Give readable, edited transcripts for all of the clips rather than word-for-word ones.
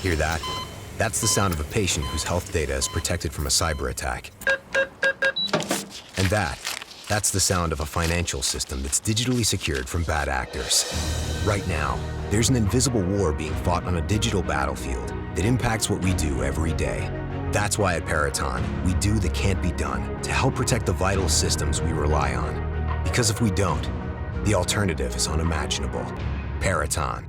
Hear that? That's the sound of a patient whose health data is protected from a cyber attack. And that's the sound of a financial system that's digitally secured from bad actors. Right now, there's an invisible war being fought on a digital battlefield that impacts what we do every day. That's why at Peraton, we do the can't be done to help protect the vital systems we rely on. Because if we don't, the alternative is unimaginable. Peraton.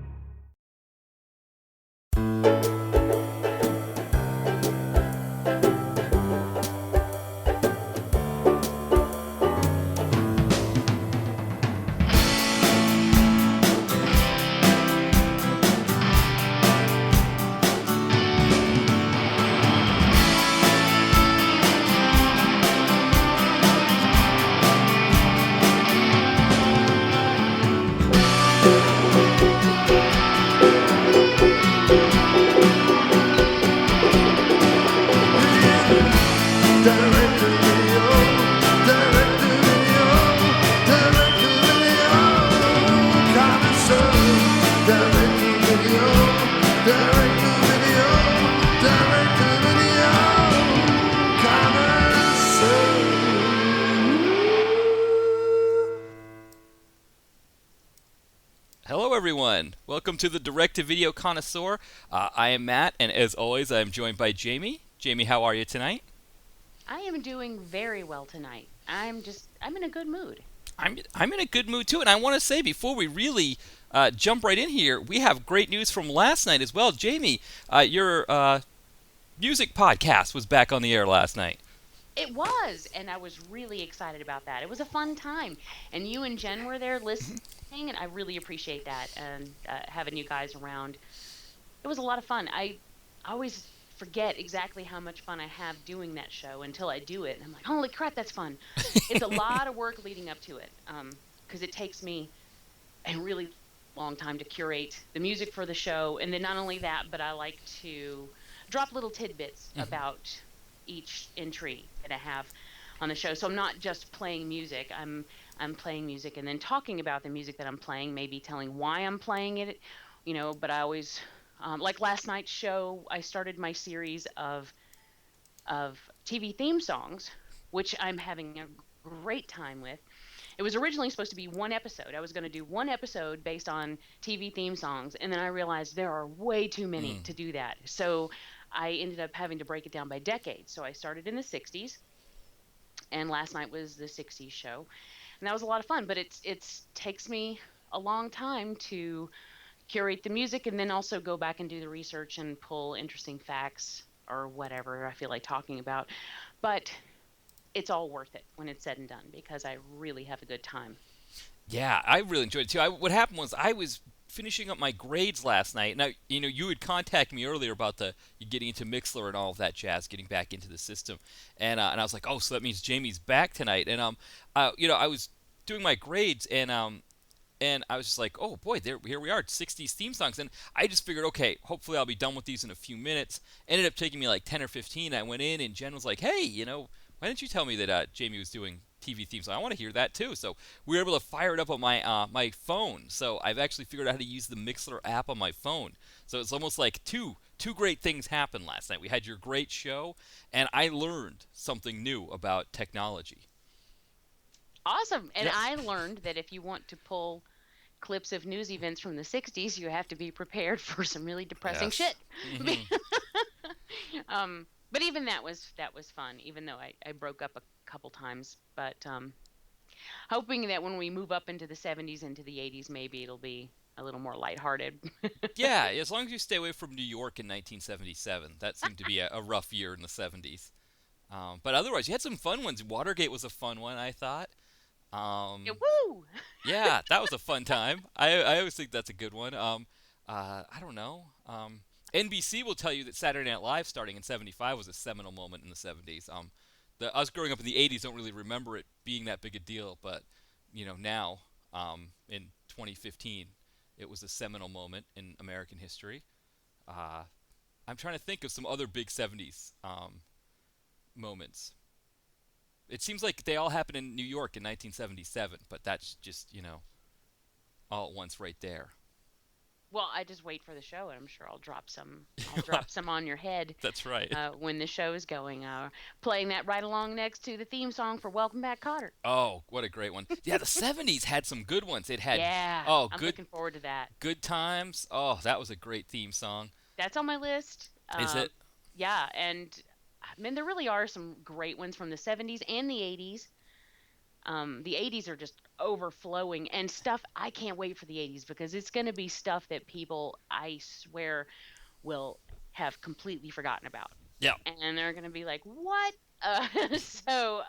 Hello everyone, welcome to the Direct-to-Video Connoisseur. I am Matt, and as always I am joined by Jamie. Jamie, how are you tonight? I am doing very well tonight. I'm in a good mood. I'm in a good mood too, and I want to say before we really jump right in here, we have great news from last night as well. Jamie, your music podcast was back on the air last night. It was, and I was really excited about that. It was a fun time, and you and Jen were there listening, and I really appreciate that, and having you guys around. It was a lot of fun. I always forget exactly how much fun I have doing that show until I do it, and I'm like, holy crap, that's fun. It's a lot of work leading up to it, because it takes me a really long time to curate the music for the show, and then not only that, but I like to drop little tidbits about each entry that I have on the show. So I'm not just playing music. I'm playing music and then talking about the music that I'm playing, maybe telling why I'm playing it, but I always like last night's show, I started my series of TV theme songs, which I'm having a great time with. It was originally supposed to be one episode. I was going to do one episode based on TV theme songs, and then I realized there are way too many to do that. So I ended up having to break it down by decade. So I started in the 60s, and last night was the 60s show. And that was a lot of fun, but it takes me a long time to curate the music and then also go back and do the research and pull interesting facts or whatever I feel like talking about. But it's all worth it when it's said and done because I really have a good time. Yeah, I really enjoyed it too. What happened was I was finishing up my grades last night. Now, you had contacted me earlier about you getting into Mixler and all of that jazz, getting back into the system, and I was like, oh, so that means Jamie's back tonight. And I was doing my grades, and I was just like, oh boy, here we are, 60s theme songs, and I just figured, okay, hopefully I'll be done with these in a few minutes. Ended up taking me like 10 or 15. I went in, and Jen was like, hey, why didn't you tell me that Jamie was doing TV themes? I want to hear that too. So we were able to fire it up on my phone. So I've actually figured out how to use the Mixler app on my phone. So it's almost like two great things happened last night. We had your great show, and I learned something new about technology. Awesome. And Yes. I learned that if you want to pull clips of news events from the 60s, you have to be prepared for some really depressing shit. But even that was fun, even though I broke up a couple times. But hoping that when we move up into the 70s, into the 80s, maybe it'll be a little more lighthearted. Yeah, as long as you stay away from New York in 1977. That seemed to be a rough year in the 70s. But otherwise, you had some fun ones. Watergate was a fun one, I thought. Yeah, woo! Yeah, that was a fun time. I always think that's a good one. I don't know. NBC will tell you that Saturday Night Live starting in '75 was a seminal moment in the '70s. Us growing up in the '80s don't really remember it being that big a deal, but now in 2015, it was a seminal moment in American history. Uh, I'm trying to think of some other big '70s moments. It seems like they all happened in New York in 1977, but that's just all at once right there. Well, I just wait for the show, and I'm sure I'll drop some. I'll drop some on your head That's right. when the show is going. Playing that right along next to the theme song for Welcome Back, Cotter. Oh, what a great one. Yeah, the 70s had some good ones. It had, Yeah, oh, I'm good looking forward to that. good times. Oh, that was a great theme song. That's on my list. Is it? Yeah, and I mean there really are some great ones from the 70s and the 80s. The 80s are just overflowing and stuff. I can't wait for the 80s because it's going to be stuff that people, I swear, will have completely forgotten about. Yeah. And they're going to be like, what? So,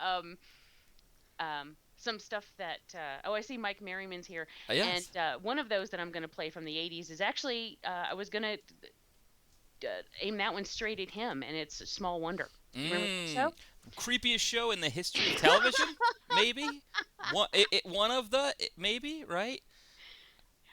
some stuff that, oh, I see Mike Merriman's here. And Yes. one of those that I'm going to play from the 80s is actually, I was going to aim that one straight at him, and it's Small Wonder. Remember the Mm. show? Creepiest show in the history of television? Maybe? One of the, maybe, right?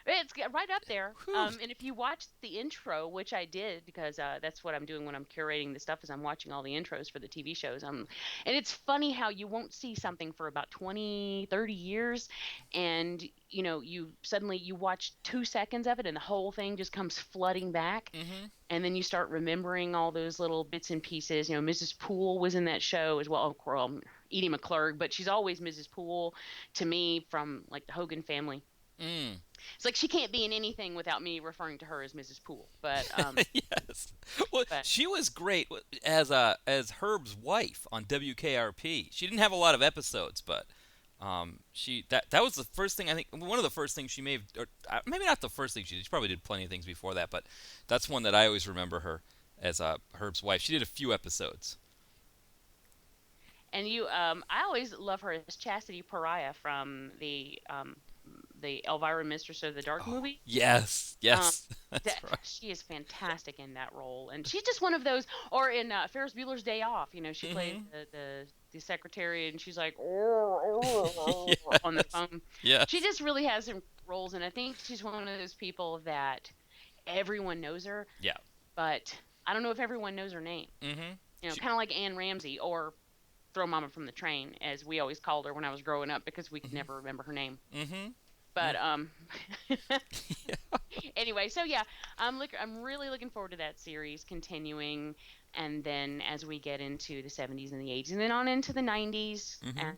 It's right up there. Whew. And if you watch the intro, which I did because that's what I'm doing when I'm curating the stuff, is I'm watching all the intros for the TV shows. And it's funny how you won't see something for about 20, 30 years, and you suddenly you watch 2 seconds of it, and the whole thing just comes flooding back. Mm-hmm. And then you start remembering all those little bits and pieces. Mrs. Poole was in that show as well. Of course, Edie McClurg, but she's always Mrs. Poole to me from like the Hogan family. Mm. It's like she can't be in anything without me referring to her as Mrs. Poole. But Yes. Well, but she was great as Herb's wife on WKRP. She didn't have a lot of episodes, but she that was the first thing, I think, one of the first things she may have, or maybe not the first thing she did. She probably did plenty of things before that, but that's one that I always remember her as Herb's wife. She did a few episodes. and I always love her as Chastity Pariah from the Elvira Mistress of the Dark Oh, movie. yes, Um, yes, that's that right. she is fantastic in that role, and she's just one of those. Or in Ferris Bueller's Day Off, she plays Hmm. the secretary, and she's like on the Yes, phone. She yes, just really has some roles, and I think she's one of those people that everyone knows her, yeah. but I don't know if everyone knows her name. Mm-hmm. She, Kind of like Anne Ramsey or Throw Mama from the Train, as we always called her when I was growing up because we could mm-hmm. never remember her name. Mm-hmm. But Yeah. anyway, so yeah, I'm really looking forward to that series continuing, and then as we get into the 70s and the 80s, and then on into the 90s, Mm-hmm. and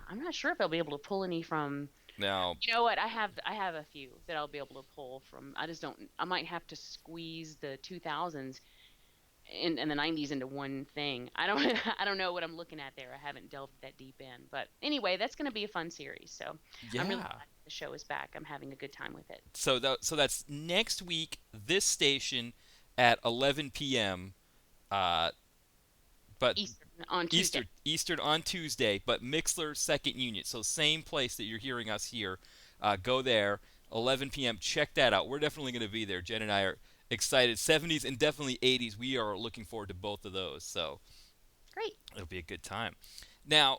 I'm not sure if I'll be able to pull any from. Now, You know what? I have a few that I'll be able to pull from. I just don't. I might have to squeeze the 2000s and the 90s into one thing. I don't I don't know what I'm looking at there. I haven't delved that deep in. But anyway, that's going to be a fun series. So I'm really yeah. glad the show is back. I'm having a good time with it. So that's next week. This station at 11 p.m. Uh, but Eastern on Tuesday. Eastern on Tuesday. But Mixler second unit. So same place that you're hearing us here. Go there. 11 p.m. Check that out. We're definitely going to be there. Jen and I are excited. 70s and definitely 80s. We are looking forward to both of those. So Great. it'll be a good time. Now,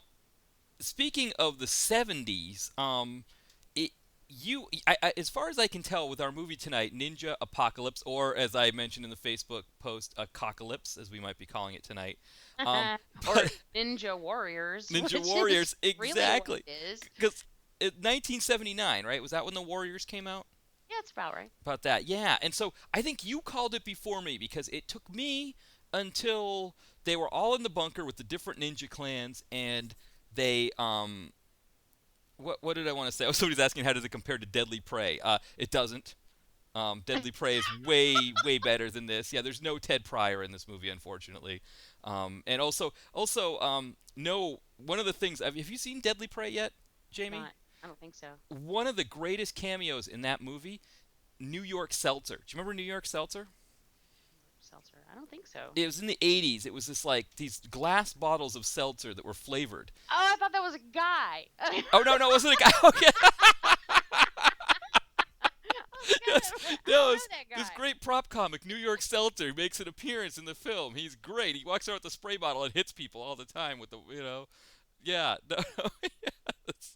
speaking of the 70s, it as far as I can tell with our movie tonight, Ninja Apocalypse, or as I mentioned in the Facebook post, Apocalypse, as we might be calling it tonight. Um, Or but Ninja Warriors. Ninja Which Warriors, is really what exactly. it is. Because 1979, right? Was that when the Warriors came out? Yeah, it's about right. About that, yeah. And so I think you called it before me because it took me until they were all in the bunker with the different ninja clans, and they what did I want to say? Oh, somebody's asking how does it compare to Deadly Prey? It doesn't. Deadly Prey is way better than this. Yeah, there's no Ted Pryor in this movie, unfortunately. And also no, one of the things. Have you seen Deadly Prey yet, Jamie? Not. I don't think so. One of the greatest cameos in that movie, New York Seltzer. Do you remember New York Seltzer? Seltzer. I don't think so. It was in the 80s. It was this like these glass bottles of seltzer that were flavored. Oh, I thought that was a guy. Oh no, it wasn't a guy. Okay. Yes, I no, know it's that this guy. great prop comic, New York Seltzer, makes an appearance in the film. He's great. He walks around with the spray bottle and hits people all the time with yeah, no, yes.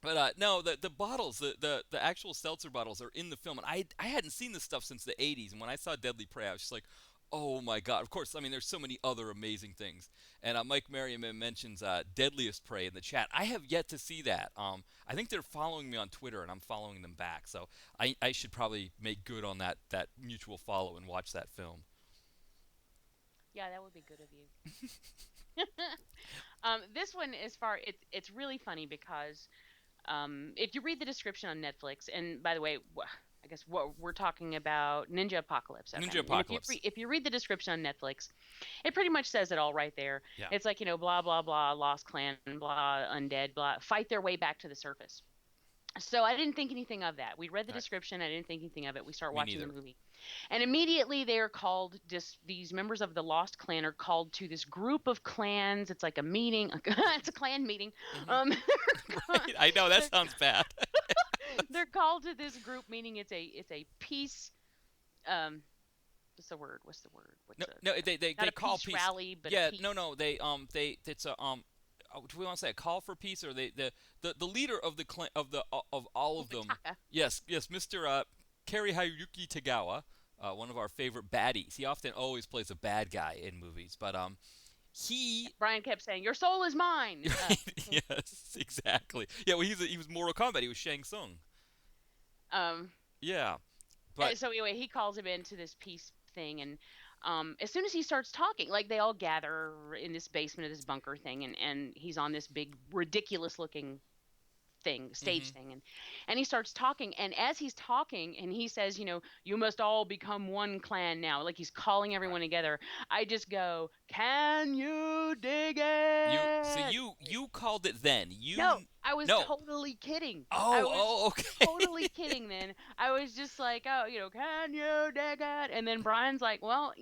But no, the bottles, the actual seltzer bottles are in the film, and I hadn't seen this stuff since the '80s, and when I saw Deadly Prey, I was just like, Oh my God! Of course, I mean there's so many other amazing things. And Mike Merriman mentions Deadliest Prey in the chat. I have yet to see that. I think they're following me on Twitter, and I'm following them back. So I should probably make good on that mutual follow and watch that film. Yeah, that would be good of you. This one is it's really funny because if you read the description on Netflix, and by the way, I guess what we're talking about, Ninja Apocalypse. Okay. Ninja And Apocalypse. if you read the description on Netflix, it pretty much says it all right there. Yeah. It's like, blah, blah, blah, Lost Clan, blah, undead, blah, fight their way back to the surface. So I didn't think anything of that. We read the description. I didn't think anything of it. We start watching the movie. And immediately they're called, these members of the Lost Clan are called to this group of clans. It's like a meeting. It's a clan meeting. Right. I know, that sounds bad. They're called to this group meeting. It's a peace. What's the word? They not a call peace rally, but yeah, a peace. no, it's a do we want to say a call for peace, or the leader of the clan of all of them? Yes, Mr. Kari Hayuki Tagawa, one of our favorite baddies. He often always plays a bad guy in movies, but Brian kept saying, "Your soul is mine." Yes, exactly. Yeah, well, he was Mortal Kombat. He was Shang Tsung. Yeah, but so anyway, he calls him into this peace thing, and as soon as he starts talking, like they all gather in this basement of this bunker thing, and he's on this big ridiculous looking stage thing, and he starts talking, and as he's talking and he says, you must all become one clan now, like he's calling everyone together, I just go, can you dig it? You called it then. No, I was totally kidding. Okay. Totally kidding then. I was just like, can you dig it? And then Brian's like, well,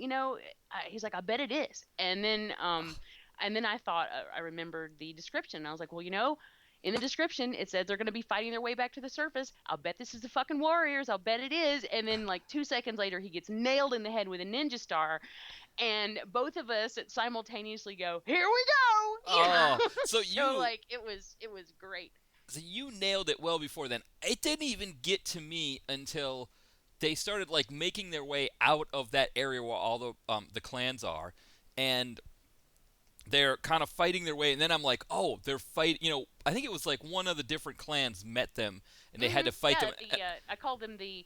he's like, I bet it is. And then I thought, I remembered the description. I was like, well, in the description, it says they're going to be fighting their way back to the surface. I'll bet this is the fucking Warriors. I'll bet it is. And then, like 2 seconds later, he gets nailed in the head with a ninja star, and both of us simultaneously go, "Here we go!" So it was great. So you nailed it well before then. It didn't even get to me until they started like making their way out of that area where all the clans are, and they're kind of fighting their way, and then I'm like, oh, they're fighting. I think it was like one of the different clans met them, and they had to fight them. I called them the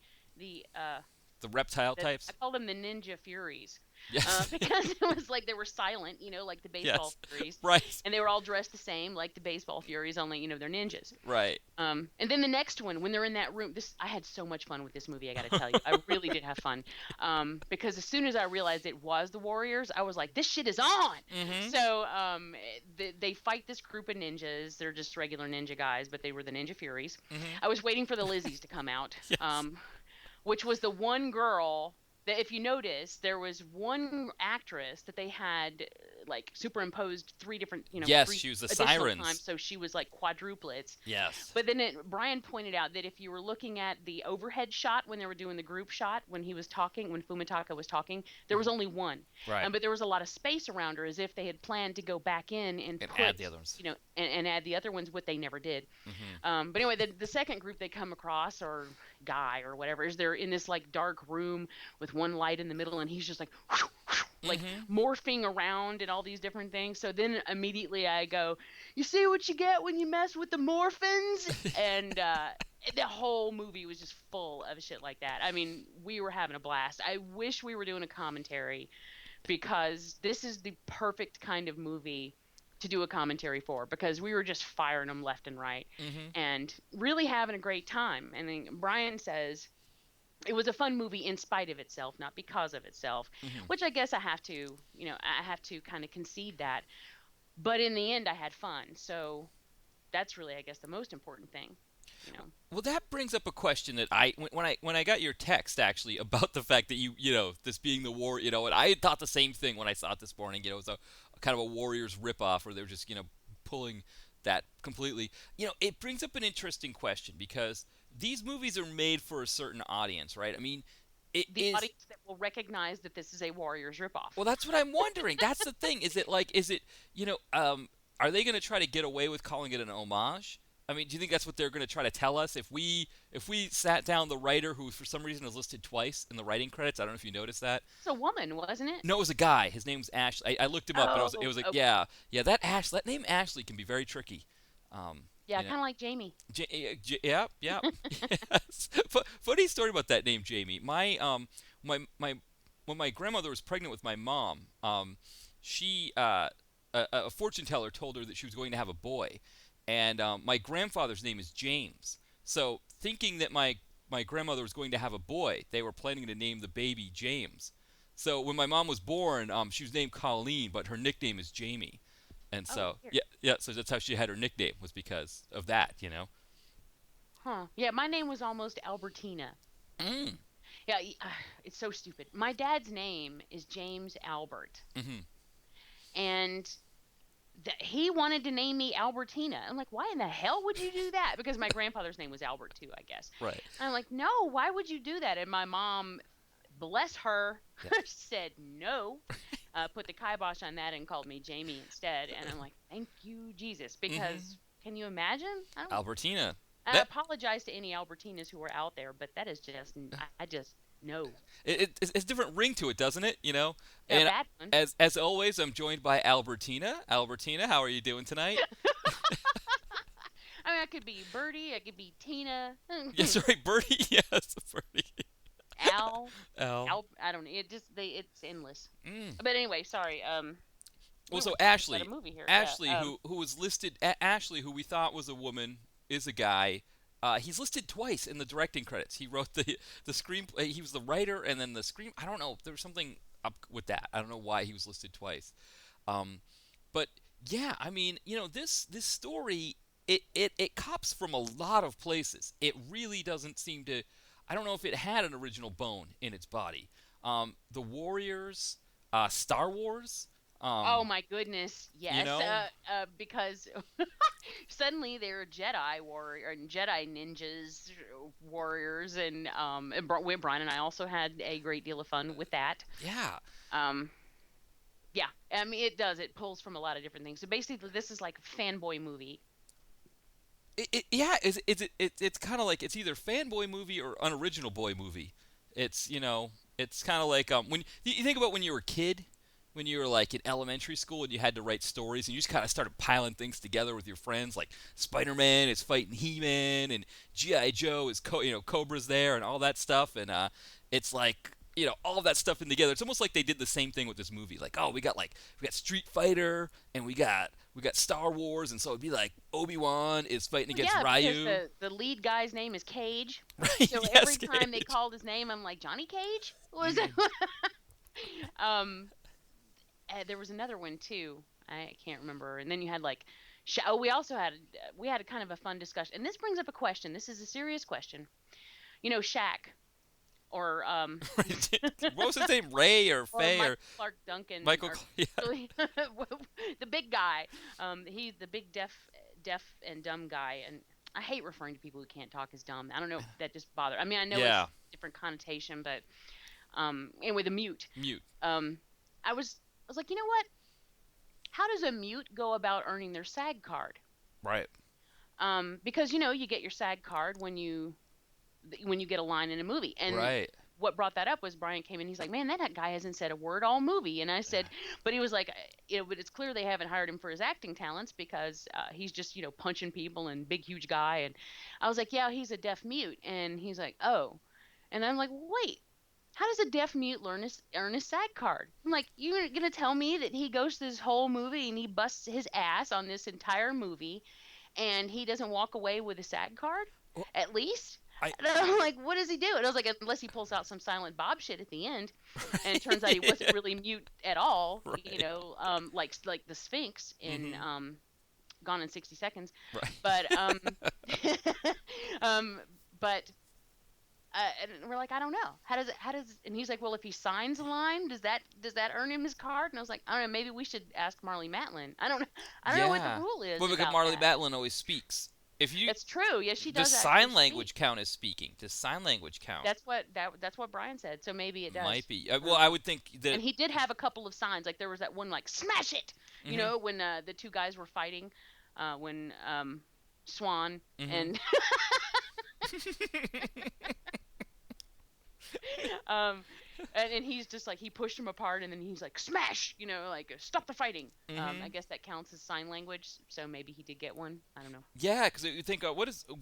reptile types. I called them the Ninja Furies. Yes. Because it was like they were silent, like the baseball Furies. Right. And they were all dressed the same, like the baseball Furies, only, they're ninjas. Right. And then the next one, when they're in that room, I had so much fun with this movie, I got to tell you. I really did have fun. Because as soon as I realized it was the Warriors, I was like, this shit is on! Mm-hmm. So they fight this group of ninjas. They're just regular ninja guys, but they were the Ninja Furies. Mm-hmm. I was waiting for the Lizzies to come out, yes. Which was the one girl that, if you notice, there was one actress that they had like superimposed three different, yes, three she was the sirens. Times, so she was like quadruplets. Yes. But then Brian pointed out that if you were looking at the overhead shot when they were doing the group shot, when he was talking, when Fumitaka was talking, there was only one. Right. But there was a lot of space around her, as if they had planned to go back in and put, add the other ones. And add the other ones, what they never did. Mm-hmm. But anyway, the second group they come across, or guy or whatever, is they're in this like dark room with one light in the middle, and he's just like morphing around and all these different things. So then immediately I go, you see what you get when you mess with the morphins? And the whole movie was just full of shit like that. I mean, we were having a blast. I wish we were doing a commentary, because this is the perfect kind of movie to do a commentary for, because we were just firing them left and right and really having a great time. And then Brian says it was a fun movie in spite of itself, not because of itself, which I guess I have to kind of concede that. But in the end, I had fun. So that's really, I guess, the most important thing. Well, that brings up a question that when I got your text actually about the fact that this being the war, and I had thought the same thing when I saw it this morning. It was a kind of a Warriors ripoff, or they're just pulling that completely. It brings up an interesting question, because these movies are made for a certain audience, right? I mean, the audience that will recognize that this is a Warriors ripoff. Well, that's what I'm wondering. That's the thing. Are they going to try to get away with calling it an homage? I mean, do you think that's what they're going to try to tell us? If we sat down the writer who for some reason is listed twice in the writing credits, I don't know if you noticed that. It's a woman, wasn't it? No, it was a guy. His name's Ashley. I looked him up, but it was like okay. yeah, that name Ashley can be very tricky. Yeah, You know, kind of like Jamie. Yeah, yeah. Yes. Funny story about that name, Jamie. My when my grandmother was pregnant with my mom, she a fortune teller told her that she was going to have a boy, and my grandfather's name is James. So thinking that my grandmother was going to have a boy, they were planning to name the baby James. So when my mom was born, she was named Colleen, but her nickname is Jamie. And Oh, so weird. yeah, so that's how she had her nickname, was because of that. Huh. Yeah, my name was almost Albertina. Mm. Yeah, it's so stupid. My dad's name is James Albert, Hmm. and he wanted to name me Albertina. I'm like, why in the hell would you do that? Because my grandfather's name was Albert too, I guess. Right. And I'm like, no, why would you do that? And my mom, bless her, Yeah. said no, put the kibosh on that and called me Jamie instead. And I'm like, thank you, Jesus, because can you imagine? Albertina. I That apologize to any Albertinas who are out there, but that is just, I just, no. it's a different ring to it, doesn't it? A And bad one. as always, I'm joined by Albertina. Albertina, how are you doing tonight? I mean, I could be Birdie, I could be Tina, Yes, right, Birdie. Yes, Birdie. Al, Al. I don't know. It's endless. Mm. But anyway, sorry. Well, We so were talking Ashley, about a movie here. Ashley, Yeah. who was listed, Ashley, who we thought was a woman, is a guy. He's listed twice in the directing credits. He wrote the screenplay. He was the writer, and then the screen. I don't know. There was something up with that. I don't know why he was listed twice. But yeah, I mean, this story, it cops from a lot of places. It really doesn't seem to. I don't know if it had an original bone in its body. The Warriors, Star Wars. Oh my goodness, You yes. know, Because suddenly they're Jedi warrior and Jedi ninjas warriors, and Brian and I also had a great deal of fun with that. yeah. Um, yeah, I mean it does. It pulls from a lot of different things. So basically, this is like a fanboy movie. Yeah, it's kind of like it's either fanboy movie or unoriginal boy movie. It's kind of like when you think about when you were a kid, when you were like in elementary school and you had to write stories and you just kind of started piling things together with your friends, like Spider-Man is fighting He-Man and GI Joe is Cobra's there and all that stuff, and it's like all of that stuff in together. It's almost like they did the same thing with this movie. Like, oh, we got Street Fighter and we got Star Wars, and so it'd be like Obi-Wan is fighting Well, against yeah, Ryu. because the lead guy's name is Cage. Right? So Yes, every time they Cage. called his name, I'm like, Johnny Cage? Was it? um, there was another one too. I can't remember. And then you had like, we had a kind of a fun discussion. And this brings up a question. This is a serious question. Shaq, or What was his name? Ray or or Faye Michael or Clark Duncan, Michael? or Yeah. the big guy. He's the big deaf and dumb guy. And I hate referring to people who can't talk as dumb. I don't know if that just bothers. I mean, I know Yeah. it's a different connotation, but anyway, the mute. Mute. I was like, you know what? How does a mute go about earning their SAG card? Right. Because you get your SAG card when you get a line in a movie. And Right. what brought that up was Brian came in. He's like, man, that guy hasn't said a word all movie. And I said, but he was like, but it's clear they haven't hired him for his acting talents, because he's just punching people and big huge guy. And I was like, yeah, he's a deaf mute. And he's like, oh. And I'm like, wait. How does a deaf mute earn his SAG card? I'm like, you're gonna tell me that he goes through this whole movie and he busts his ass on this entire movie, and he doesn't walk away with a SAG card, Well, at least? I And I'm like, what does he do? And I was like, unless he pulls out some Silent Bob shit at the end, and it turns out he wasn't really mute at all. Right. Like the Sphinx in Gone in 60 Seconds. Right. But but. And we're like, I don't know. And he's like, well, if he signs a line, does that earn him his card? And I was like, I don't know. Maybe we should ask Marley Matlin. I don't know what the rule is. Well, because about Marley that. Matlin always speaks. If you That's true. Yeah, she Does does. sign actually language speak. count as speaking? Does sign language count? That's what Brian said. So maybe it does. Might be. Well, I would think that. And he did have a couple of signs. Like there was that one, like, smash it. When the two guys were fighting, when Swan, Mm-hmm. and um, and he's just like he pushed him apart, and then he's like smash, like stop the fighting. I Mm-hmm. guess that counts as sign language, so maybe he did get one. I don't know. Yeah, because you think,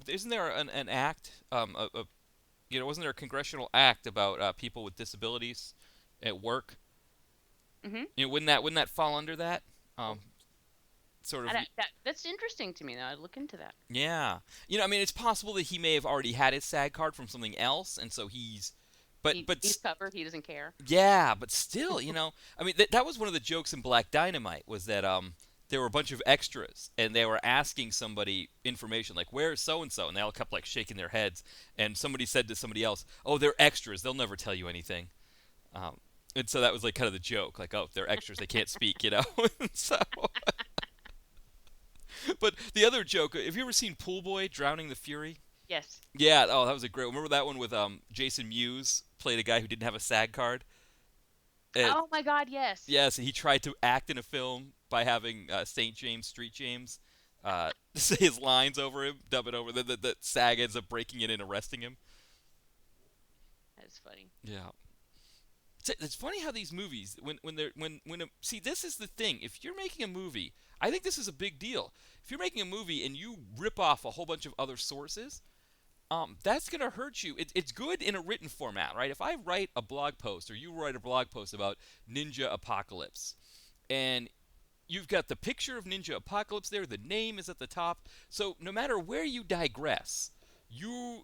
isn't there an act, wasn't there a congressional act about people with disabilities at work? Hmm. Wouldn't that fall under that? Um, sort of. That's interesting to me, though. I'd look into that. Yeah. I mean, it's possible that he may have already had his SAG card from something else, and so he's. He's covered. He doesn't care. Yeah, but still, I mean, that was one of the jokes in Black Dynamite was that there were a bunch of extras, and they were asking somebody information like, "Where's so and so?" And they all kept like shaking their heads, and somebody said to somebody else, "Oh, they're extras. They'll never tell you anything." Um, and so that was like kind of the joke, like, "Oh, they're extras. They can't speak." So. But the other joke, have you ever seen Pool Boy Drowning the Fury? Yes. Yeah, oh, that was a great. Remember that one with Jason Mewes played a guy who didn't have a SAG card. And, Oh my God, yes. yes, and he tried to act in a film by having St. James, Street James, say his lines over him, dub it over. The SAG ends up breaking in and arresting him. That's funny. Yeah, it's funny how these movies, see, this is the thing. If you're making a movie, I think this is a big deal. If you're making a movie and you rip off a whole bunch of other sources, that's going to hurt you. It's good in a written format, right? If I write a blog post or you write a blog post about Ninja Apocalypse, and you've got the picture of Ninja Apocalypse there, the name is at the top, so no matter where you digress,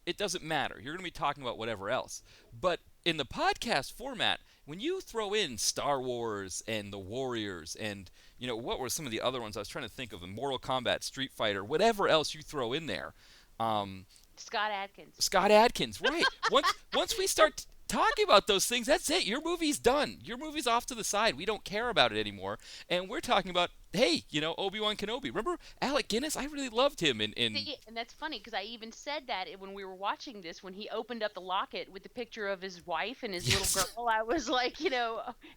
it doesn't matter. You're going to be talking about whatever else. But in the podcast format, when you throw in Star Wars and the Warriors and, what were some of the other ones I was trying to think of, the Mortal Kombat, Street Fighter, whatever else you throw in there, Scott Adkins. Scott Adkins, right. Once we start talking about those things, that's it. Your movie's done. Your movie's off to the side. We don't care about it anymore. And we're talking about, hey, Obi-Wan Kenobi. Remember Alec Guinness? I really loved him in And that's funny because I even said that when we were watching this, when he opened up the locket with the picture of his wife and his Yes. little girl, I was like,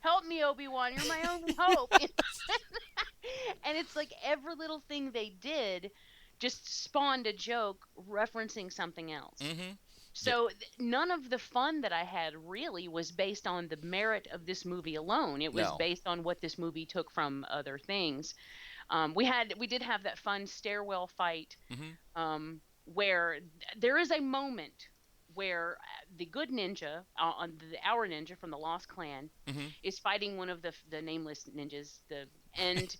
help me, Obi-Wan, you're my only hope. And it's like every little thing they did just spawned a joke referencing something else. Mm-hmm. So none of the fun that I had really was based on the merit of this movie alone. It was No. based on what this movie took from other things. We did have that fun stairwell fight, Mm-hmm. where there is a moment where the good ninja, our ninja from the Lost Clan, Mm-hmm. is fighting one of the nameless ninjas. And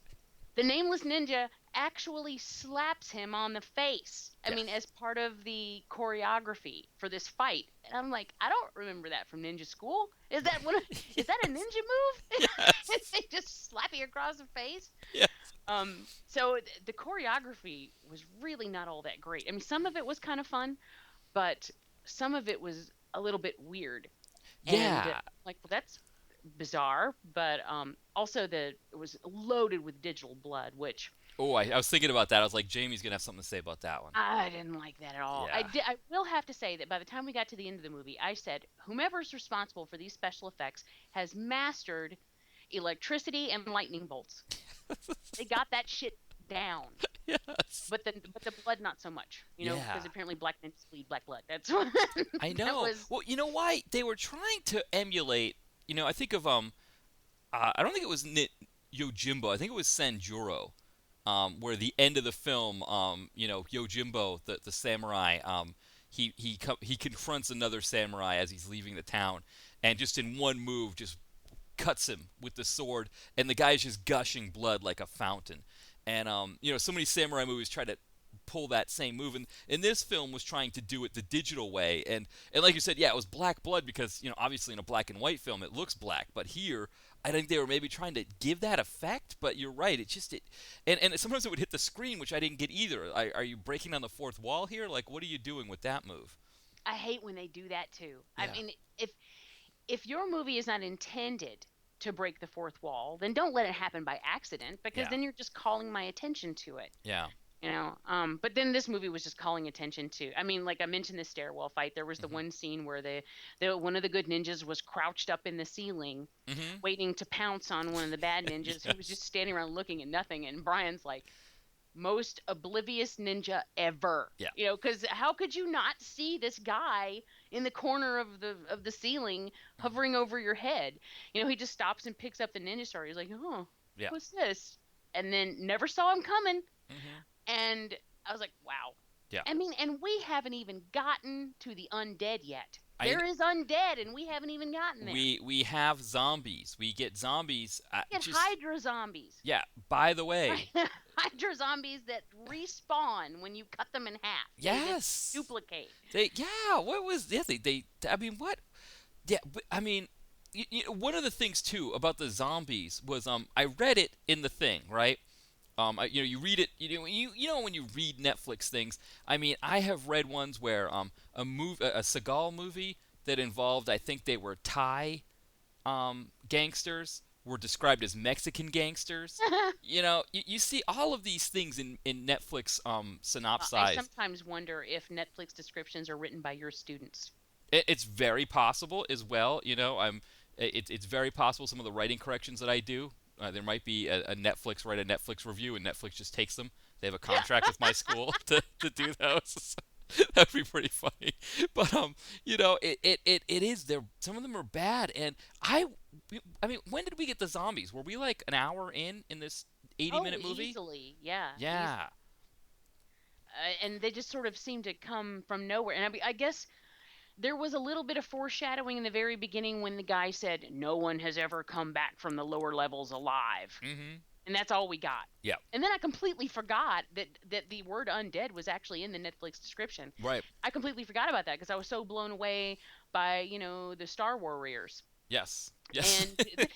the nameless ninja actually slaps him on the face. I mean, as part of the choreography for this fight. And I'm like, I don't remember that from ninja school. Is that a ninja move? Yes. They just slap you across the face. Yes. So the choreography was really not all that great. I mean, some of it was kind of fun, but some of it was a little bit weird. Yeah. And well, that's bizarre, but also it was loaded with digital blood, which Oh, I was thinking about that. I was like, Jamie's going to have something to say about that one. I didn't like that at all. Yeah. I will have to say that by the time we got to the end of the movie, I said, whomever's responsible for these special effects has mastered electricity and lightning bolts. They got that shit down. Yes. But the blood not so much, because Yeah. apparently black ninjas bleed black blood. That's what I that know. was. Well, you know why? They were trying to emulate, I think of, I don't think it was Yojimbo. I think it was Sanjuro. Where the end of the film, Yojimbo, the samurai, he confronts another samurai as he's leaving the town, and just in one move, just cuts him with the sword, and the guy's just gushing blood like a fountain. And so many samurai movies try to pull that same move, and this film was trying to do it the digital way, and like you said, yeah, it was black blood because obviously in a black and white film it looks black, but here I think they were maybe trying to give that effect. But you're right, and sometimes it would hit the screen, which I didn't get either. Are you breaking down the fourth wall here? Like, what are you doing with that move? I hate when they do that too. Yeah. I mean, if your movie is not intended to break the fourth wall, then don't let it happen by accident, because Yeah. then you're just calling my attention to it. Yeah. But then this movie was just calling attention to, I mean, like I mentioned, the stairwell fight. There was the one scene where one of the good ninjas was crouched up in the ceiling, Mm-hmm. waiting to pounce on one of the bad ninjas who was just standing around looking at nothing. And Brian's like, most oblivious ninja ever. Yeah. Because how could you not see this guy in the corner of the ceiling hovering over your head? He just stops and picks up the ninja star. He's like, oh, Yeah. what's this? And then never saw him coming. Hmm. And I was like, wow. Yeah. I mean, and we haven't even gotten to the undead yet. I- There is undead, and we haven't even gotten there. We have zombies. We get zombies. We get Hydra zombies. Yeah. By the way. Hydra zombies that respawn when you cut them in half. Yes. They duplicate. What was they? I mean, what? Yeah. But, I mean, one of the things too about the zombies was I read it in the thing, right? You read it. You know when you read Netflix things. I mean, I have read ones where a Seagal movie that involved, I think they were Thai gangsters, were described as Mexican gangsters. You see all of these things in Netflix synopsis. I sometimes wonder if Netflix descriptions are written by your students. It's very possible as well. It's very possible some of the writing corrections that I do. There might be a Netflix write a Netflix review, and Netflix just takes them. They have a contract with my school to do those. That'd be pretty funny. But it is there. Some of them are bad, and I mean, when did we get the zombies? Were we like an hour in this 80-minute movie? Easily, yeah. Yeah. And they just sort of seem to come from nowhere. And I guess there was a little bit of foreshadowing in the very beginning when the guy said, no one has ever come back from the lower levels alive. Mm-hmm. And that's all we got. Yeah. And then I completely forgot that the word undead was actually in the Netflix description. Right. I completely forgot about that because I was so blown away by, the Star Warriors. Yes. Yes. And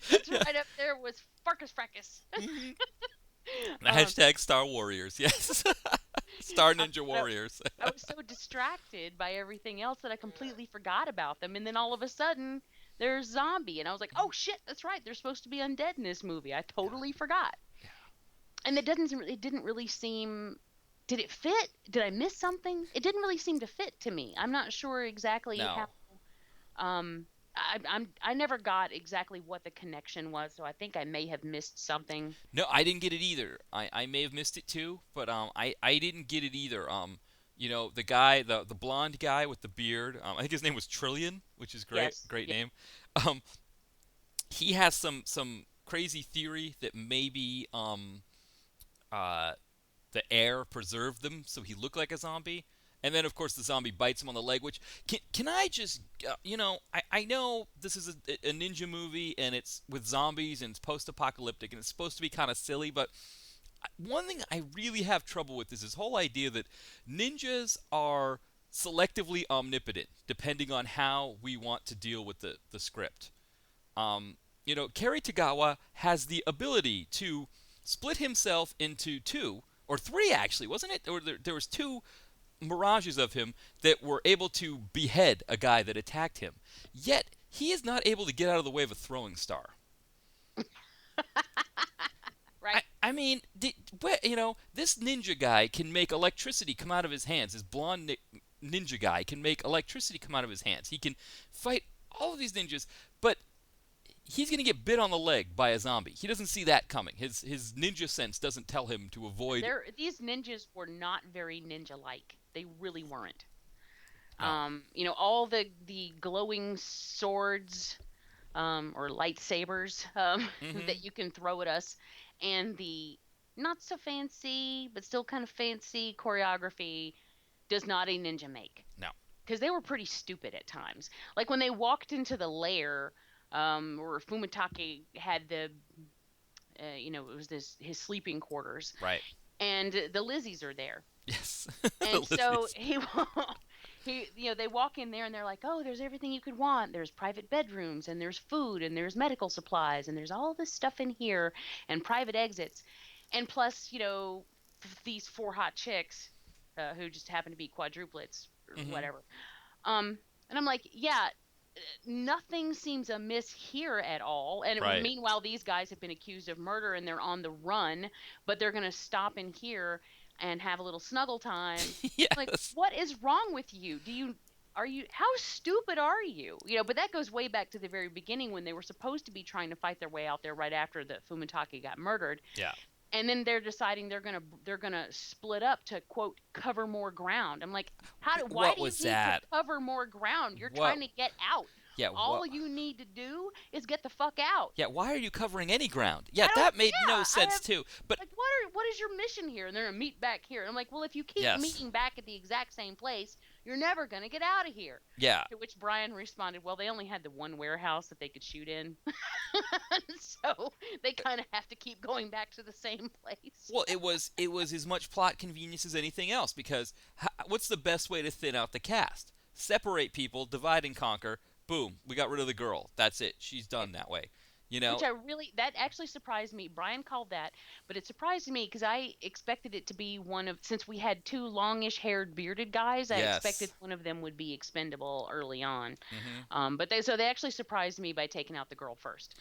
that's right up there with Farkas Fracas. Mm-hmm. Hashtag Star Warriors. Yes. Star Ninja Warriors. I was so distracted by everything else that I completely forgot about them. And then all of a sudden, there's zombie. And I was like, oh, shit, that's right. There's supposed to be undead in this movie. I totally forgot. Yeah. And it didn't really seem... Did it fit? Did I miss something? It didn't really seem to fit to me. I'm not sure exactly how... I never got exactly what the connection was, so I think I may have missed something. No, I didn't get it either. I may have missed it too, but I didn't get it either. The guy, the blonde guy with the beard, I think his name was Trillion, which is great. Yes. Great name. He has some crazy theory that maybe the air preserved them so he looked like a zombie. And then, of course, the zombie bites him on the leg, which, can I just, I know this is a ninja movie, and it's with zombies, and it's post-apocalyptic, and it's supposed to be kind of silly, but one thing I really have trouble with is this whole idea that ninjas are selectively omnipotent, depending on how we want to deal with the script. Kerry Tagawa has the ability to split himself into two, or three, actually, wasn't it? Or there was two mirages of him that were able to behead a guy that attacked him. Yet, he is not able to get out of the way of a throwing star. Right. I mean, this ninja guy can make electricity come out of his hands. This blonde ninja guy can make electricity come out of his hands. He can fight all of these ninjas, but he's going to get bit on the leg by a zombie. He doesn't see that coming. His ninja sense doesn't tell him to avoid... These ninjas were not very ninja-like. They really weren't. No. All the glowing swords or lightsabers that you can throw at us, and the not so fancy but still kind of fancy choreography does not a ninja make. No. Because they were pretty stupid at times. Like when they walked into the lair... where Fumitake had it was his sleeping quarters. Right. And the Lizzies are there. Yes. And so they walk in there and they're like, oh, there's everything you could want. There's private bedrooms and there's food and there's medical supplies and there's all this stuff in here and private exits. And plus, these four hot chicks who just happen to be quadruplets or whatever. And I'm like, yeah, nothing seems amiss here at all. And right. Meanwhile, these guys have been accused of murder and they're on the run, but they're going to stop in here and have a little snuggle time. Yes. Like, what is wrong with you? How stupid are you? But that goes way back to the very beginning when they were supposed to be trying to fight their way out there right after the Fumitake got murdered. Yeah. and then they're deciding they're gonna split up to quote cover more ground. I'm like, why What do you was need to that? cover more ground? You're What? trying to get out. Yeah. All What? you need to do is get the fuck out. Yeah. Why are you covering any ground? Yeah, I don't. that made no Yeah, I sense have too. But like, what is your mission here? And they're gonna meet back here. And I'm like, well, if you keep yes. meeting back at the exact same place, you're never gonna get out of here. Yeah. To which Brian responded, well, they only had the one warehouse that they could shoot in, so they kind of have to keep going back to the same place. Well, it was as much plot convenience as anything else because what's the best way to thin out the cast? Separate people, divide and conquer. Boom, we got rid of the girl. That's it. She's done that way. You know? Which that actually surprised me. Brian called that, but it surprised me because I expected it to be since we had two longish haired bearded guys, I expected Yes. one of them would be expendable early on. Mhm. But they actually surprised me by taking out the girl first.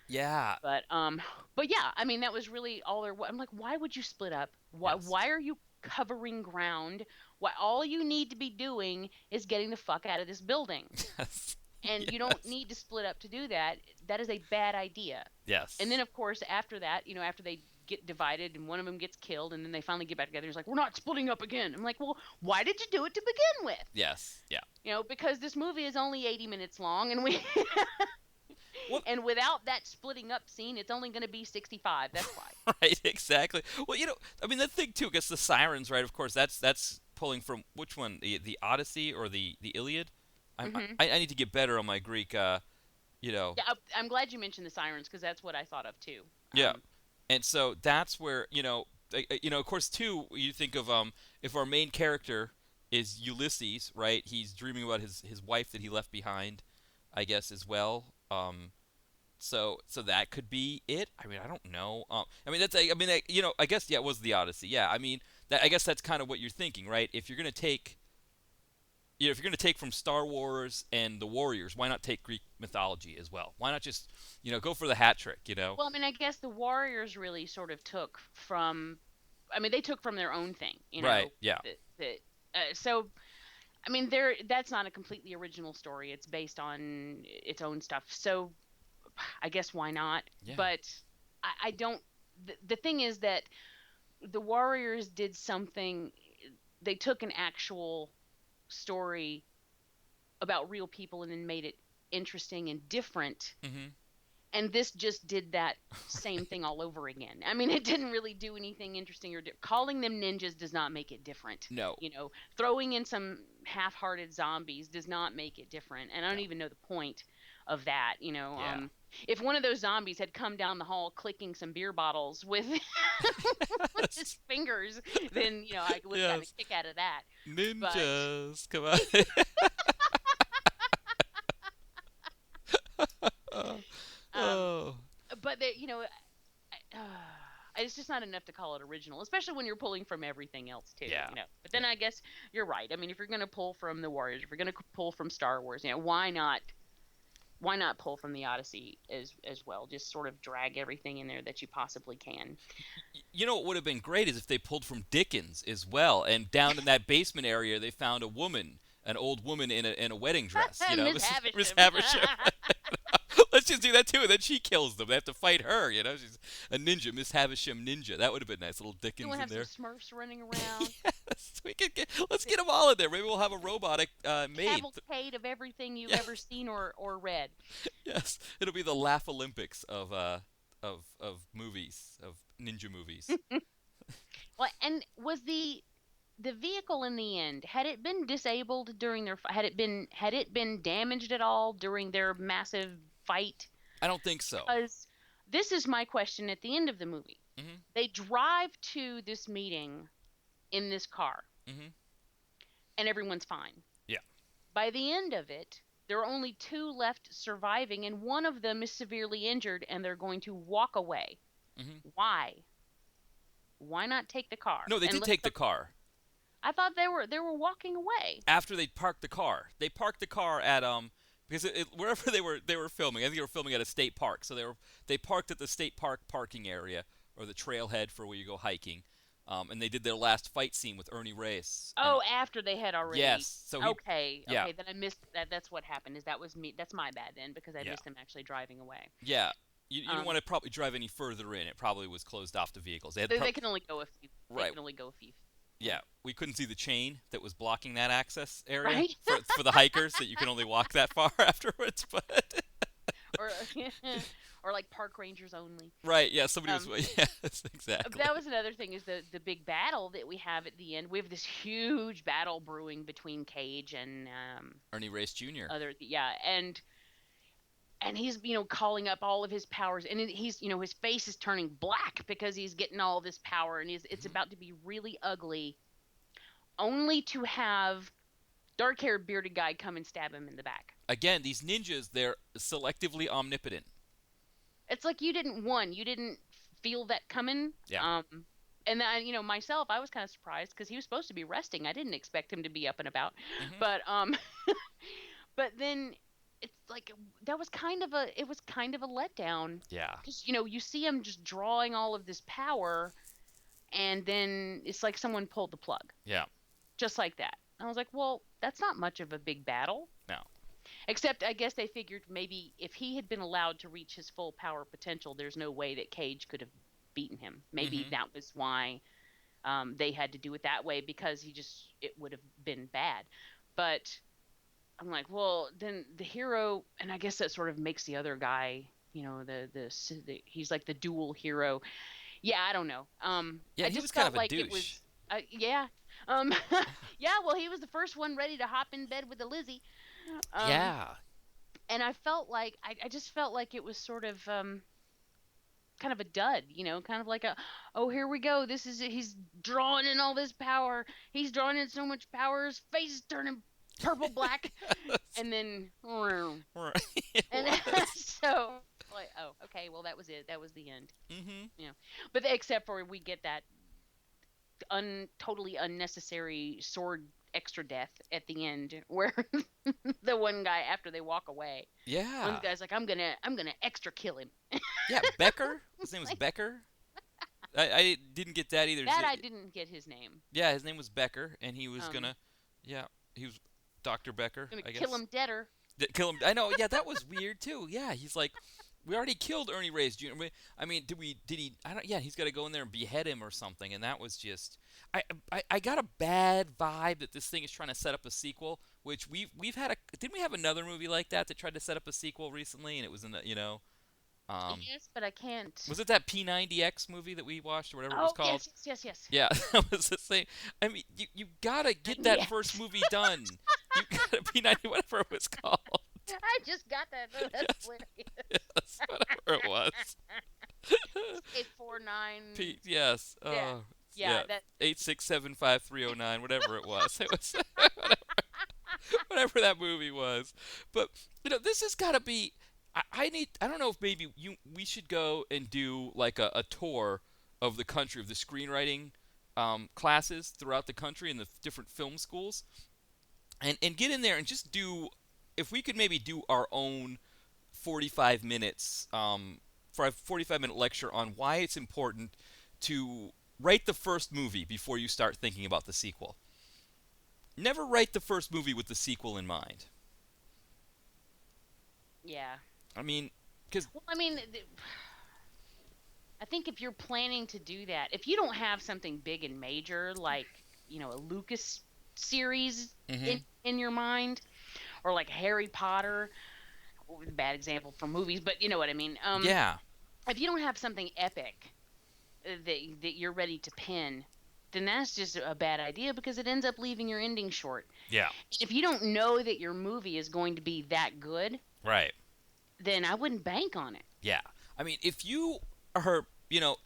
Yeah. But yeah, I mean, that was really all there was. I'm like, why would you split up? Yes. Why are you covering ground? Why all you need to be doing is getting the fuck out of this building. Yes. And you don't need to split up to do that. That is a bad idea. Yes. And then, of course, after that, after they get divided and one of them gets killed, and then they finally get back together, he's like, "We're not splitting up again." I'm like, "Well, why did you do it to begin with?" Yes. Yeah. Because this movie is only 80 minutes long, and Well, and without that splitting up scene, it's only going to be 65. That's why. right. Exactly. Well, I mean, the thing too, because the sirens, right? Of course, that's pulling from which one? The Odyssey or the Iliad? Hmm. I need to get better on my Greek. Yeah, I'm glad you mentioned the sirens because that's what I thought of too. Yeah. And so that's where of course, too, you think of if our main character is Ulysses, right? He's dreaming about his wife that he left behind, I guess, as well. So that could be it. I mean, I don't know. I mean, I guess yeah, it was the Odyssey. Yeah, I mean, I guess that's kind of what you're thinking, right? If you're gonna take if you're going to take from Star Wars and the Warriors, why not take Greek mythology as well? Why not just, go for the hat trick, Well, I mean, I guess the Warriors really sort of took from. I mean, they took from their own thing, Right, yeah. So, I mean, that's not a completely original story. It's based on its own stuff. So, I guess why not? Yeah. But I don't. The thing is that the Warriors did something. They took an actual story about real people and then made it interesting and different. Mm-hmm. And this just did that same thing all over again. I mean, it didn't really do anything interesting calling them ninjas does not make it different. No. Throwing in some half-hearted zombies does not make it different. And I don't even know the point of that. Yeah. If one of those zombies had come down the hall clicking some beer bottles with, with his fingers, then I would have got a kick out of that. Ninjas, come on. Oh. But it's just not enough to call it original, especially when you're pulling from everything else too. Yeah. But then I guess you're right. I mean, if you're going to pull from the Warriors, if you're going to pull from Star Wars, why not? Why not pull from the Odyssey as well? Just sort of drag everything in there that you possibly can. What would have been great is if they pulled from Dickens as well, and down in that basement area they found an old woman in a wedding dress. Miss Havisham. Miss Havisham. Let's just do that too, and then she kills them. They have to fight her. She's a ninja, Miss Havisham ninja. That would have been nice, little Dickens You want in to there. have some Smurfs running around. Yes, let's get them all in there. Maybe we'll have a robotic maid. Cavalcade of everything you've ever seen or read. Yes, it'll be the Laugh Olympics of movies, of ninja movies. Well, and was the vehicle in the end, had it been disabled during had it been damaged at all during their massive fight? I don't think so. Because this is my question at the end of the movie. Mm-hmm. They drive to this meeting in this car, Mm-hmm. and everyone's fine. Yeah. By the end of it, there are only two left surviving, and one of them is severely injured, and they're going to walk away. Mm-hmm. Why? Why not take the car? No, they did take the car. I thought they were walking away. After they parked the car. They parked the car at because wherever they were filming. I think they were filming at a state park. So they parked at the state park parking area or the trailhead for where you go hiking. And they did their last fight scene with Ernie Reyes. Oh, after they had already. Yes. So okay. Yeah. Then I missed that. That's what happened. That's my bad then because I missed them actually driving away. Yeah. you don't want to probably drive any further in. It probably was closed off to vehicles. They can only go a few. They Right. can only go a few. Yeah, we couldn't see the chain that was blocking that access area Right. for the hikers, that you can only walk that far afterwards. But Or or like park rangers only. right, yeah, somebody was. Yes, exactly. That was another thing, is the big battle that we have at the end. We have this huge battle brewing between Cage and Ernie Race Jr. And he's calling up all of his powers, and he's his face is turning black because he's getting all this power, and it's about to be really ugly, only to have dark-haired bearded guy come and stab him in the back. Again, these ninjas, they're selectively omnipotent. It's like you didn't feel that coming. Yeah. And then, myself, I was kind of surprised because he was supposed to be resting. I didn't expect him to be up and about. But but then it's like that was kind of a letdown. Yeah. Because you see him just drawing all of this power, and then it's like someone pulled the plug. Yeah. Just like that. I was like, well, that's not much of a big battle. No. Except I guess they figured maybe if he had been allowed to reach his full power potential, there's no way that Cage could have beaten him. Maybe that was why they had to do it that way, because it would have been bad. But I'm like, well, then the hero, and I guess that sort of makes the other guy, he's like the dual hero. Yeah, I don't know. Yeah, I he just was kind felt of a like douche. it was, yeah. Yeah, well, he was the first one ready to hop in bed with a Lizzie. Yeah. And I felt like, I just felt like it was sort of kind of a dud, kind of like oh, here we go. He's drawing in all this power. He's drawing in so much power. His face is turning purple black. And then, and so, like, oh, okay, well, that was it. That was the end. But except for we get that totally unnecessary sword extra death at the end, where the one guy, after they walk away, one guy's like, I'm gonna extra kill him. Yeah, Becker. His name was Becker. I didn't get that either. I didn't get his name. Yeah, his name was Becker, and he was gonna. Yeah, he was Dr. Becker. Gonna I guess. kill him deader. Kill him. I know. Yeah, that was weird too. Yeah, he's like, we already killed Ernie Reyes Jr. I mean, did he? I don't. Yeah, he's got to go in there and behead him or something, and that was just. I got a bad vibe that this thing is trying to set up a sequel, which we've had didn't we have another movie like that tried to set up a sequel recently, and it was in the yes, but I can't. Was it that P90X movie that we watched or whatever it was called? Yes. Yeah, that was the same. I mean, you gotta get that first movie done. You gotta P90, whatever it was called. I just got that. Though. That's hilarious. Yes, whatever it was. 849. Yes. Yeah. That 8675309, whatever it was. It was whatever that movie was. But this has got to be. I don't know if maybe we should go and do like a tour of the country, of the screenwriting classes throughout the country in the different film schools, and get in there and just do, if we could maybe do our own 45 minutes for a 45-minute lecture on why it's important to write the first movie before you start thinking about the sequel. Never write the first movie with the sequel in mind. Yeah. I mean, because... Well, I mean, I think if you're planning to do that, if you don't have something big and major, like, a Lucas series in your mind, or like Harry Potter, bad example for movies, but you know what I mean. Yeah. If you don't have something epic that you're ready to pin, then that's just a bad idea, because it ends up leaving your ending short. Yeah. If you don't know that your movie is going to be that good, right, then I wouldn't bank on it. Yeah. I mean, if you are,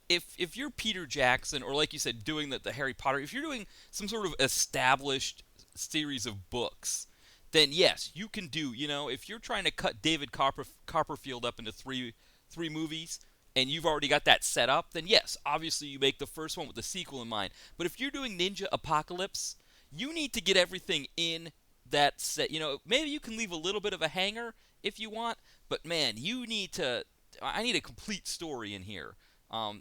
if you're Peter Jackson, or like you said, doing the Harry Potter, if you're doing some sort of established series of books, then yes, you can do, if you're trying to cut David Copperfield up into three movies, and you've already got that set up, then yes, obviously you make the first one with the sequel in mind. But if you're doing Ninja Apocalypse, you need to get everything in that set. Maybe you can leave a little bit of a hanger if you want, but man, I need a complete story in here.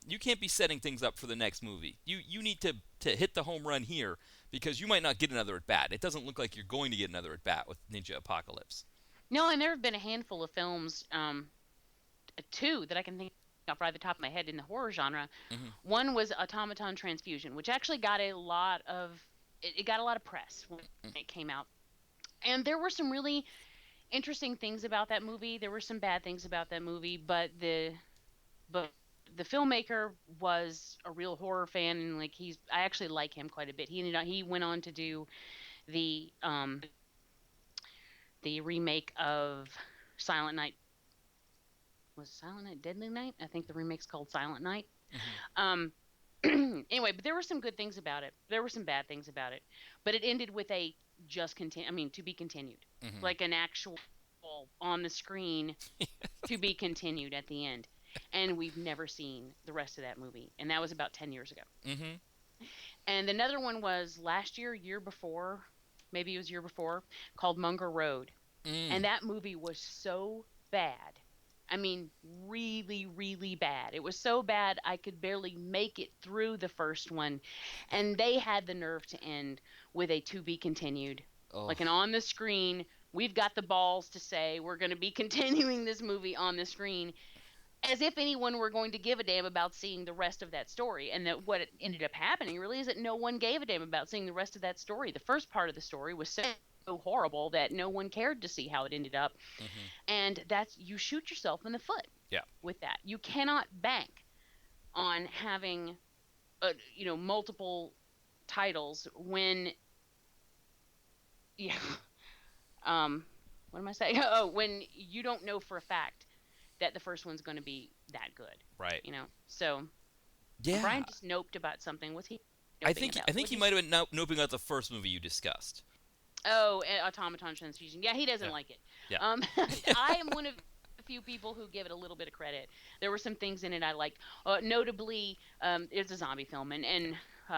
You can't be setting things up for the next movie. You need to hit the home run here, because you might not get another at bat. It doesn't look like you're going to get another at bat with Ninja Apocalypse. No, and there have been a handful of films, two that I can think of right at the top of my head in the horror genre. Hmm. One was Automaton Transfusion, which actually got a lot of it got a lot of press when it came out. And there were some really interesting things about that movie. There were some bad things about that movie, but the filmmaker was a real horror fan, and like I actually like him quite a bit. He went on to do the um the remake of Silent Night. Was Silent Night Deadly Night? I think the remake's called Silent Night. Hmm. Um anyway, but there were some good things about it. There were some bad things about it. But it ended with a to be continued. Hmm. Like an actual on the screen to be continued at the end. And we've never seen the rest of that movie. And that was about 10 years ago. Hmm. And another one was last year, year before, maybe it was year before, called Munger Road. Mm. And that movie was so bad. I mean, really, really bad. It was so bad I could barely make it through the first one. And they had the nerve to end with a to be continued. Oh. Like an on the screen, we've got the balls to say we're going to be continuing this movie on the screen, as if anyone were going to give a damn about seeing the rest of that story. And that what ended up happening really is that no one gave a damn about seeing the rest of that story. The first part of the story was so horrible that no one cared to see how it ended up. Hmm. And that's you shoot yourself in the foot Yeah. with that. You cannot bank on having multiple titles when yeah what am I saying? Oh, when you don't know for a fact that the first one's going to be that good. Right. So Yeah. Brian just noped about something. What's he I noping think about? I think he might have been noping about the first movie you discussed. Oh, Automaton Transfusion. Yeah, he doesn't Yeah. like it. Yeah. I am one of the few people who give it a little bit of credit. There were some things in it I liked. Notably, it's a zombie film, and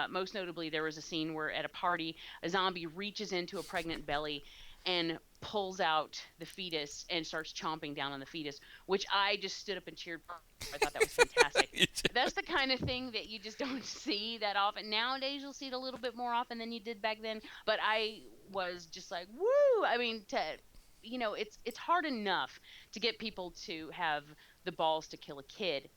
most notably, there was a scene where at a party, a zombie reaches into a pregnant belly and pulls out the fetus and starts chomping down on the fetus, which I just stood up and cheered for. I thought that was fantastic. That's the kind of thing that you just don't see that often. Nowadays, you'll see it a little bit more often than you did back then. But I was just like, woo! I mean, it's hard enough to get people to have the balls to kill a kid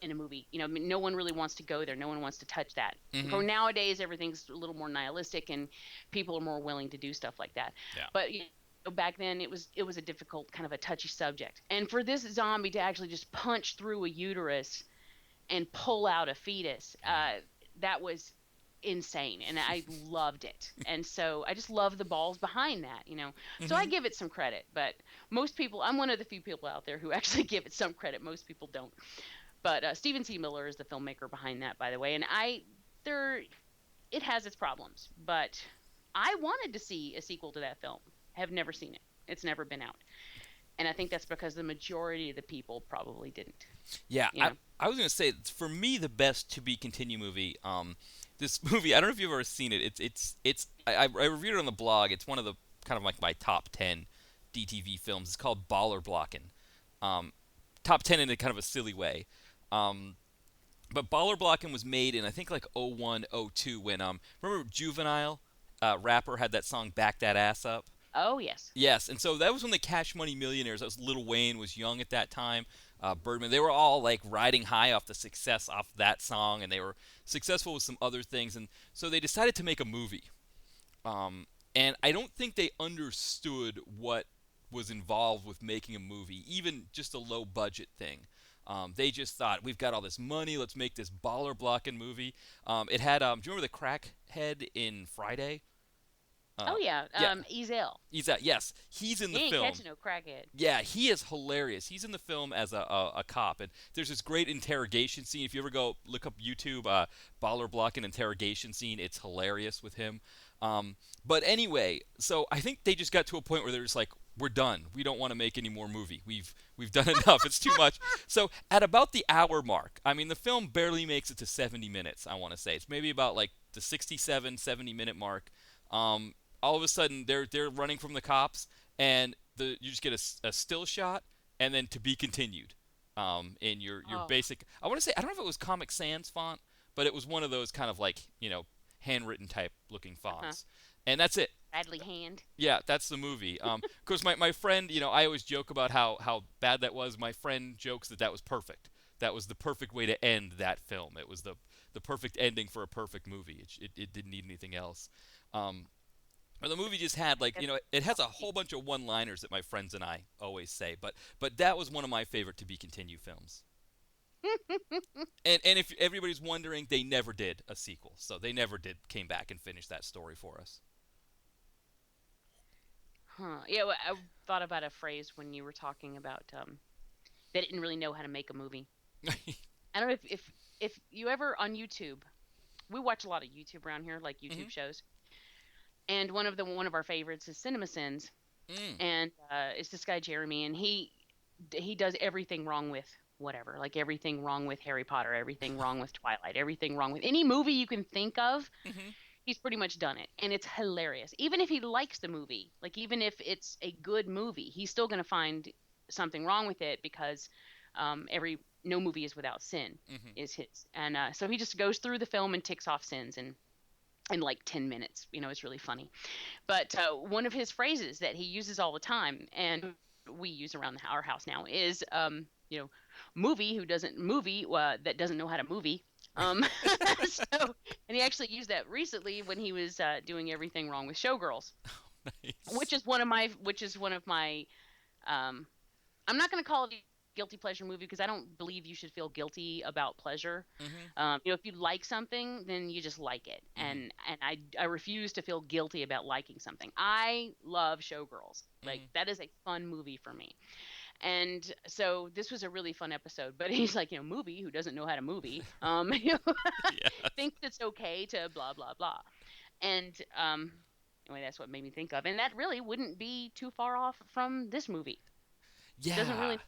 in a movie. I mean, no one really wants to go there. No one wants to touch that. Hmm. For nowadays, everything's a little more nihilistic, and people are more willing to do stuff like that. Yeah. But back then, it was a difficult, kind of a touchy subject. And for this zombie to actually just punch through a uterus and pull out a fetus, that was insane, and I loved it. And so I just love the balls behind that. So I Hmm. give it some credit, but most people, I'm one of the few people out there who actually give it some credit. Most people don't. But Stephen C. Miller is the filmmaker behind that, by the way. And it has its problems, but I wanted to see a sequel to that film. Have never seen it. It's never been out. And I think that's because the majority of the people probably didn't. Yeah. You know? I was gonna say for me the best to be continue movie. This movie I don't know if you've ever seen it. I reviewed it on the blog. It's one of the kind of like my top 10 DTV films. It's called Baller Blockin'. Top 10 in a kind of a silly way. Um, but Baller Blockin' was made in I think like '01, '02 when remember Juvenile rapper had that song Back That Ass Up. Oh, yes. Yes, and so that was when the Cash Money Millionaires. That was Lil Wayne was young at that time. Birdman. They were all like riding high off the success off that song, and they were successful with some other things, and so they decided to make a movie. And I don't think they understood what was involved with making a movie, even just a low budget thing. They just thought, we've got all this money, let's make this baller blocking movie. It had, do you remember the crackhead in Friday? Oh, yeah. yeah. Ezel. Yes, he's in the He ain't film. catching no crackhead. Yeah, he is hilarious. He's in the film as a cop, and there's this great interrogation scene. If you ever go look up YouTube, baller blocking interrogation scene, it's hilarious with him. But anyway, so I think they just got to a point where they're just like, we're done. We don't want to make any more movie. We've done enough. It's too much. So at about the hour mark, I mean, the film barely makes it to 70 minutes, I want to say. It's maybe about like the 67, 70-minute mark. All of a sudden, they're running from the cops, and you just get a still shot, and then to be continued. In your basic, I want to say, I don't know if it was Comic Sans font, but it was one of those kind of like handwritten type looking fonts, and that's it. Bradley Hand. Yeah, that's the movie. Of course, my friend, I always joke about how bad that was. My friend jokes that was perfect. That was the perfect way to end that film. It was the perfect ending for a perfect movie. It didn't need anything else. Or the movie just had it has a whole bunch of one-liners that my friends and I always say. But that was one of my favorite to be continue films. And if everybody's wondering, they never did a sequel. So they never came back and finished that story for us. Huh. Yeah, well, I thought about a phrase when you were talking about they didn't really know how to make a movie. I don't know if you ever on YouTube, we watch a lot of YouTube around here, like YouTube shows, and one of our favorites is CinemaSins, and it's this guy Jeremy, and he does everything wrong with whatever, like everything wrong with Harry Potter, everything wrong with Twilight, everything wrong with any movie you can think of. He's pretty much done it, and it's hilarious. Even if he likes the movie, like even if it's a good movie, he's still going to find something wrong with it because no movie is without sin is his. And so he just goes through the film and ticks off sins in like 10 minutes. It's really funny. But one of his phrases that he uses all the time, and we use around our house now, is movie that doesn't know how to movie. So, and he actually used that recently when he was doing everything wrong with Showgirls. Nice. which is one of my I'm not going to call it a guilty pleasure movie because I don't believe you should feel guilty about pleasure. If you like something, then you just like it. And I refuse to feel guilty about liking something. I love Showgirls. Like that is a fun movie for me. And so this was a really fun episode, but he's like, movie who doesn't know how to movie, thinks it's okay to blah, blah, blah. And anyway, that's what made me think of. And that really wouldn't be too far off from this movie. Yeah. It doesn't really,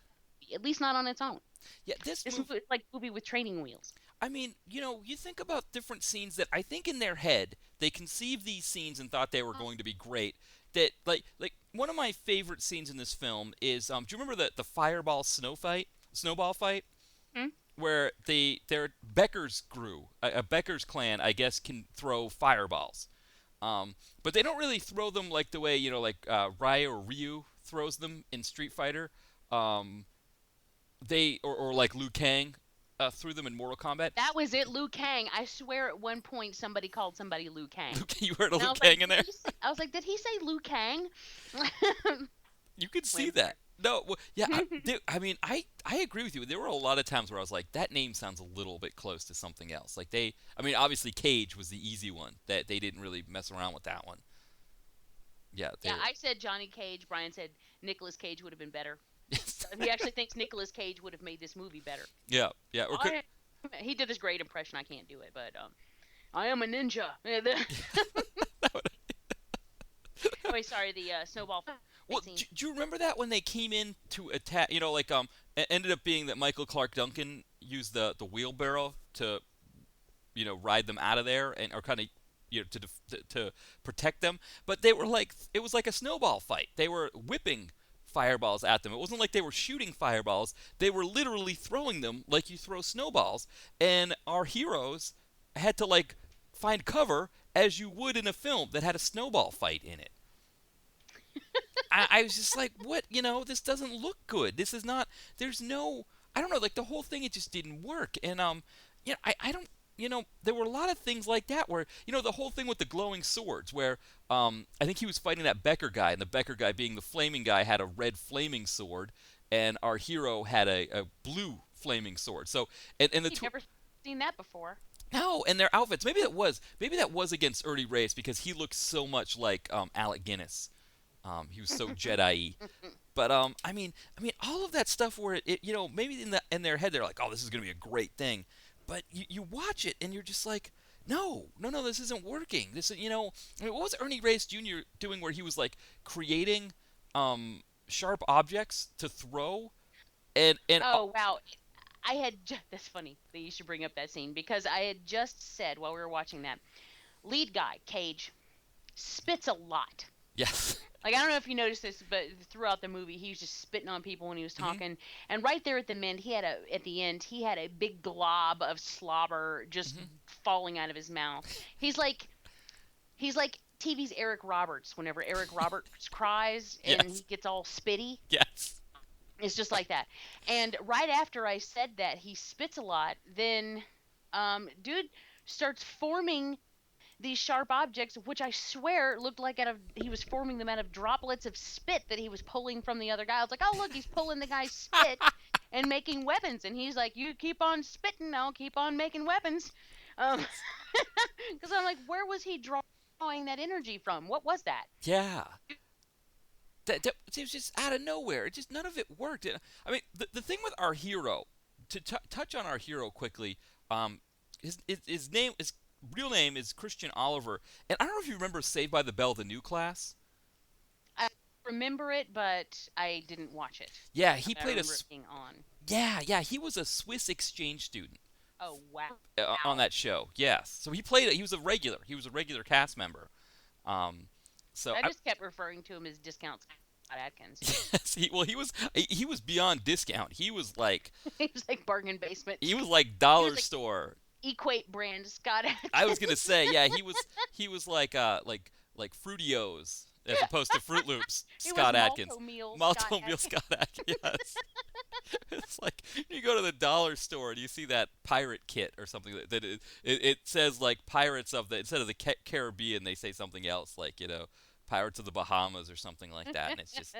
at least not on its own. Yeah, this movie is like a movie with training wheels. I mean, you think about different scenes that I think in their head, they conceived these scenes and thought they were going to be great. That like one of my favorite scenes in this film is do you remember the fireball snowball fight? Where their Becker's grew, a Becker's clan, I guess, can throw fireballs. But they don't really throw them like the way, Ryu or Ryu throws them in Street Fighter. They or like Liu Kang threw them in Mortal Kombat. That was it, Liu Kang. I swear at one point somebody called somebody Liu Kang. You heard a Liu Kang in there? I was like, did he say Liu Kang? You could see that. No, well, yeah, I agree with you. There were a lot of times where I was like, that name sounds a little bit close to something else. Like obviously Cage was the easy one. That they didn't really mess around with that one. Yeah. I said Johnny Cage. Brian said Nicolas Cage would have been better. He actually thinks Nicolas Cage would have made this movie better. Yeah. He did this great impression. I can't do it, but I am a ninja. Oh, sorry, the snowball. Well, do you remember that when they came in to attack? It ended up being that Michael Clark Duncan used the wheelbarrow to, ride them out of there or kind of, to protect them. But they were it was like a snowball fight. They were whipping fireballs at them. It wasn't like they were shooting fireballs. They were literally throwing them like you throw snowballs. And our heroes had to find cover as you would in a film that had a snowball fight in it. I was just like, what? This doesn't look good. This is not. There's no. I don't know. The whole thing, it just didn't work. And I don't. There were a lot of things like that where, the whole thing with the glowing swords where I think he was fighting that Becker guy, and the Becker guy, being the flaming guy, had a red flaming sword, and our hero had a blue flaming sword. So, and the You've never seen that before. No, and their outfits. Maybe that was against Ernie Reyes because he looked so much like Alec Guinness. He was so Jedi-y. But I mean, all of that stuff where it maybe in their head they're like, oh, this is gonna be a great thing. But you watch it and you're just like, no, this isn't working. This is, what was Ernie Reyes Jr. doing where he was creating sharp objects to throw? And oh wow, that's funny that you should bring up that scene because I had just said while we were watching that lead guy Cage spits a lot. Yes. I don't know if you noticed this, but throughout the movie, he was just spitting on people when he was talking. And right there at the end, he had a big glob of slobber just falling out of his mouth. He's like TV's Eric Roberts. Whenever Eric Roberts cries and he Yes. gets all spitty, Yes. it's just like that. And right after I said that he spits a lot, then dude starts forming these sharp objects, which I swear looked like he was forming them out of droplets of spit that he was pulling from the other guy. I was like, oh look, he's pulling the guy's spit and making weapons. And he's like, you keep on spitting, I'll keep on making weapons. Because I'm like, where was he drawing that energy from? What was that? Yeah. That it was just out of nowhere. It just none of it worked. I mean, the thing with our hero, to touch on our hero quickly, his real name is Christian Oliver, and I don't know if you remember Saved by the Bell, the new class. I remember it, but I didn't watch it. Yeah, he I played remember it being on. Yeah, he was a Swiss exchange student Oh wow! on that show. Yes, so he played it. He was a regular. He was a regular cast member. So I just kept referring to him as Discount Scott Adkins. yes, he was beyond discount. He was like He was like bargain basement. he was like dollar like- store. Equate brand Scott Adkins. I was gonna say, yeah, he was like Fruitios as opposed to Fruit Loops. He Scott was Adkins, Malto Meal Meal Scott Adkins. Yes, it's like you go to the dollar store and you see that pirate kit or something that it says like Pirates of the instead of the Caribbean they say something else like Pirates of the Bahamas or something like that, and it's just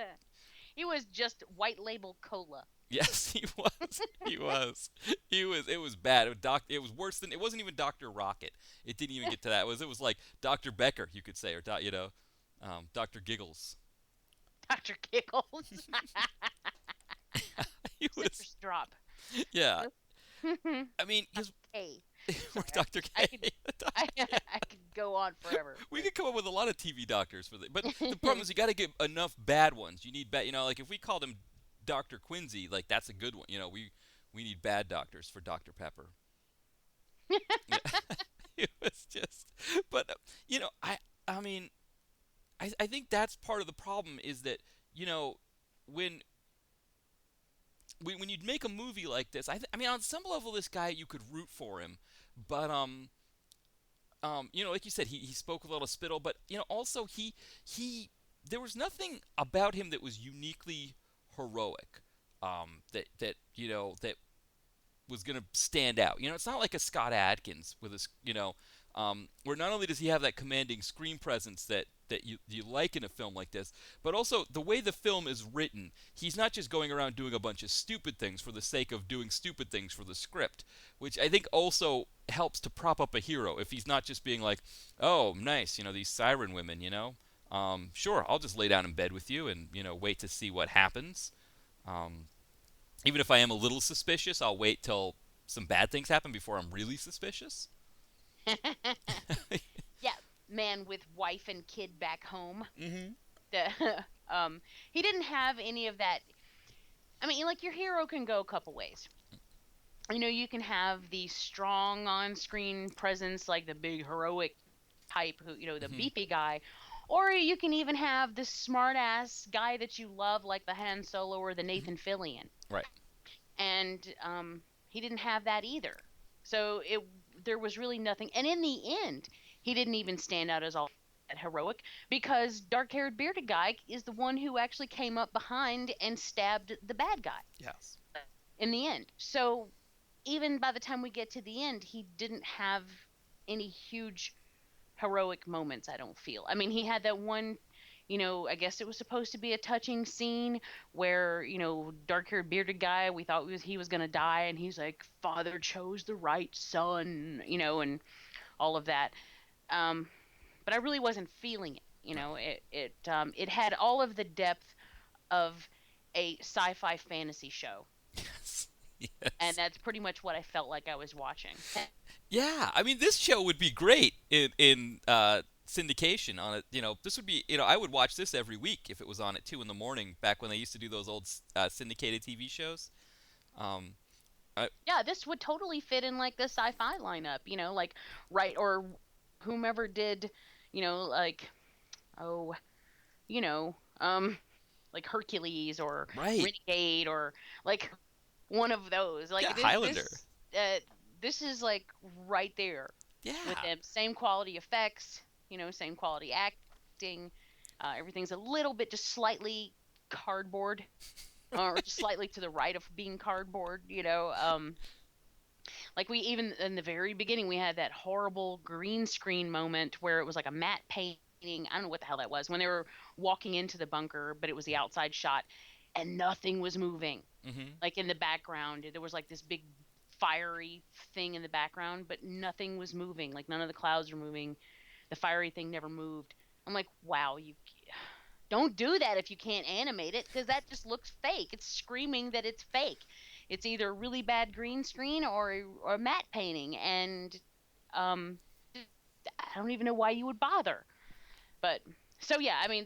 He was just white label cola. yes, he was. He was. He was. It was bad. It was worse than. It wasn't even Dr. Rocket. It didn't even get to that. It was like Dr. Becker, you could say, or Dr. Giggles. Dr. Giggles. He was. Citrus drop. Yeah. I mean, his Hey, Dr. I K. could- I could go on forever. We could come up with a lot of TV doctors but the problem is you got to get enough bad ones. You need bad. Like if we called him Dr. Quincy, like that's a good one. We need bad doctors for Dr. Pepper. Yeah. It was just, but I mean, I think that's part of the problem is that when you'd make a movie like this, I mean on some level this guy you could root for him, but like you said, he spoke with a lot of spittle, but also he there was nothing about him that was uniquely heroic, that was going to stand out. It's not like a Scott Adkins with his, where not only does he have that commanding screen presence that you like in a film like this, but also the way the film is written, he's not just going around doing a bunch of stupid things for the sake of doing stupid things for the script, which I think also helps to prop up a hero if he's not just being like, oh, nice, these siren women, sure, I'll just lay down in bed with you and, wait to see what happens. Even if I am a little suspicious, I'll wait till some bad things happen before I'm really suspicious. Yeah, man with wife and kid back home. Mm-hmm. He didn't have any of that. I mean, like your hero can go a couple ways. You can have the strong on-screen presence, like the big heroic type, who the beefy guy, or you can even have this smart-ass guy that you love, like the Han Solo or the Nathan Fillion. Right. And he didn't have that either. So there was really nothing. And in the end, he didn't even stand out as all that heroic because dark-haired bearded guy is the one who actually came up behind and stabbed the bad guy. Yes. In the end. So even by the time we get to the end, he didn't have any huge heroic moments, I don't feel. I mean, he had that one, I guess it was supposed to be a touching scene where, dark-haired bearded guy, we thought he was going to die, and he's like, father chose the right son, and all of that. But I really wasn't feeling it. It had all of the depth of a sci-fi fantasy show. Yes. And that's pretty much what I felt like I was watching. Yeah, I mean, this show would be great in syndication on it. This would be, I would watch this every week if it was on at 2 in the morning back when they used to do those old syndicated TV shows. Yeah, this would totally fit in like the sci-fi lineup, like right or whomever did, like like Hercules or Right. Renegade or like one of those. Like Yeah, Highlander. This is like right there Yeah. with them. Same quality effects, same quality acting. Everything's a little bit just slightly cardboard, or just slightly to the right of being cardboard. Like we even in the very beginning we had that horrible green screen moment where it was like a matte painting. I don't know what the hell that was when they were walking into the bunker, but it was the outside shot and nothing was moving. Mm-hmm. Like in the background, there was like this big fiery thing in the background, but nothing was moving. Like none of the clouds were moving. The fiery thing never moved. I'm like, wow, you don't do that if you can't animate it because that just looks fake. It's screaming that it's fake. It's either a really bad green screen or a matte painting, and um, I don't even know why you would bother. But so yeah, I mean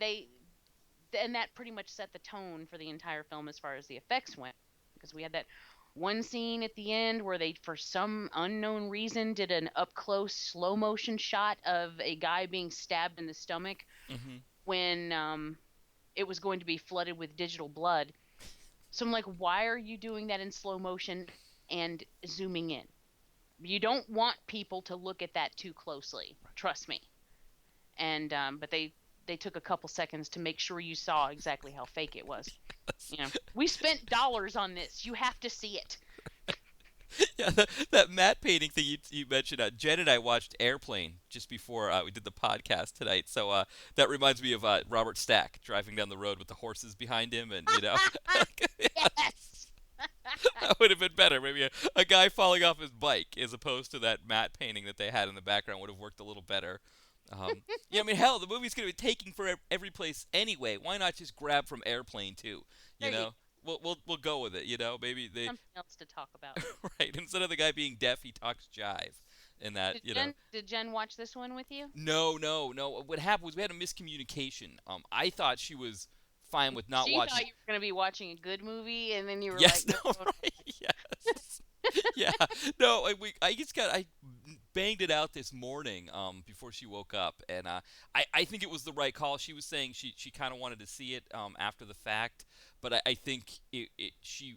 and that pretty much set the tone for the entire film as far as the effects went because we had that one scene at the end where they for some unknown reason did an up close slow motion shot of a guy being stabbed in the stomach Mm-hmm. when it was going to be flooded with digital blood. So I'm like, why are you doing that in slow motion and zooming in? You don't want people to look at that too closely. Trust me. And but they took a couple seconds to make sure you saw exactly how fake it was. We spent dollars on this. You have to see it. Yeah, that matte painting thing you mentioned. Jen and I watched Airplane just before we did the podcast tonight. So that reminds me of Robert Stack driving down the road with the horses behind him, and Yes. that would have been better. Maybe a guy falling off his bike as opposed to that matte painting that they had in the background would have worked a little better. Yeah, I mean, hell, the movie's going to be taking for every place anyway. Why not just grab from Airplane too? You There you know, we'll go with it. Maybe they something else to talk about. right instead of the guy being deaf, he talks jive, and that Did Jen watch this one with you? No, no, no. What happened was we had a miscommunication. I thought she was fine with not She watching. thought you were going to be watching a good movie, and then you were Yes, like, no, no. right, yes. Yeah, no. I banged it out this morning before she woke up, and I think it was the right call. She was saying she kind of wanted to see it after the fact, but I think she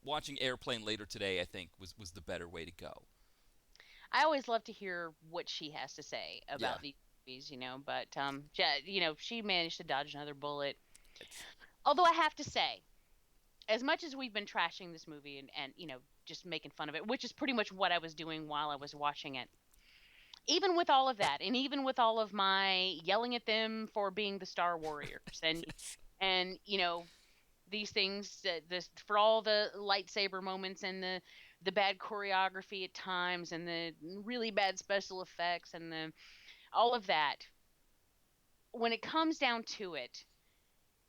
watching Airplane later today I think was the better way to go. I always love to hear what she has to say Yeah. about these movies. But she managed to dodge another bullet. It's, Although I have to say, as much as we've been trashing this movie and just making fun of it, which is pretty much what I was doing while I was watching it, even with all of that, and even with all of my yelling at them for being the Star Warriors, yes. and these things, this for all the lightsaber moments and the bad choreography at times and the really bad special effects and the all of that. When it comes down to it,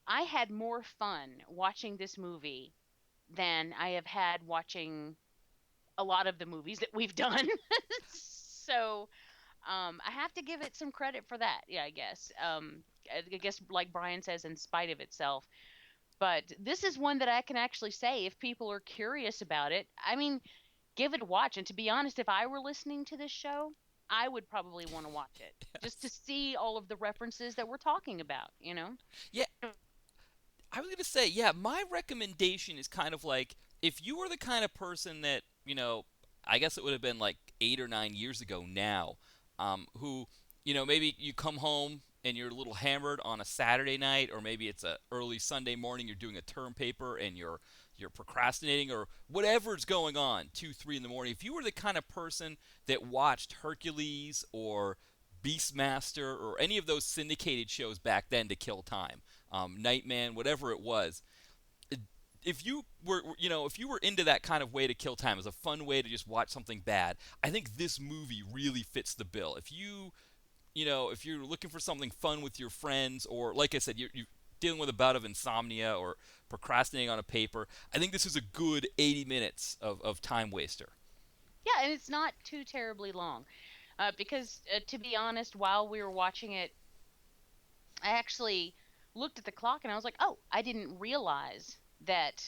I had more fun watching this movie than I have had watching a lot of the movies that we've done. So I have to give it some credit for that. Yeah, I guess. I guess, like Brian says, in spite of itself. But this is one that I can actually say, if people are curious about it, I mean, give it a watch. And to be honest, if I were listening to this show, I would probably want to watch it just to Yes. see all of the references that we're talking about. Yeah, I was gonna say, yeah, my recommendation is kind of like if you were the kind of person that, I guess it would have been like 8 or 9 years ago now, who, maybe you come home and you're a little hammered on a Saturday night, or maybe it's a early Sunday morning, you're doing a term paper and you're procrastinating or whatever's going on, 2, 3 in the morning. If you were the kind of person that watched Hercules or Beastmaster or any of those syndicated shows back then to kill time, Nightman, whatever it was. If you were into that kind of way to kill time as a fun way to just watch something bad, I think this movie really fits the bill. If you're looking for something fun with your friends, or like I said, you're dealing with a bout of insomnia or procrastinating on a paper, I think this is a good 80 minutes of time waster. Yeah, and it's not too terribly long. Because, to be honest, while we were watching it, I actually looked at the clock and I was like, oh, I didn't realize that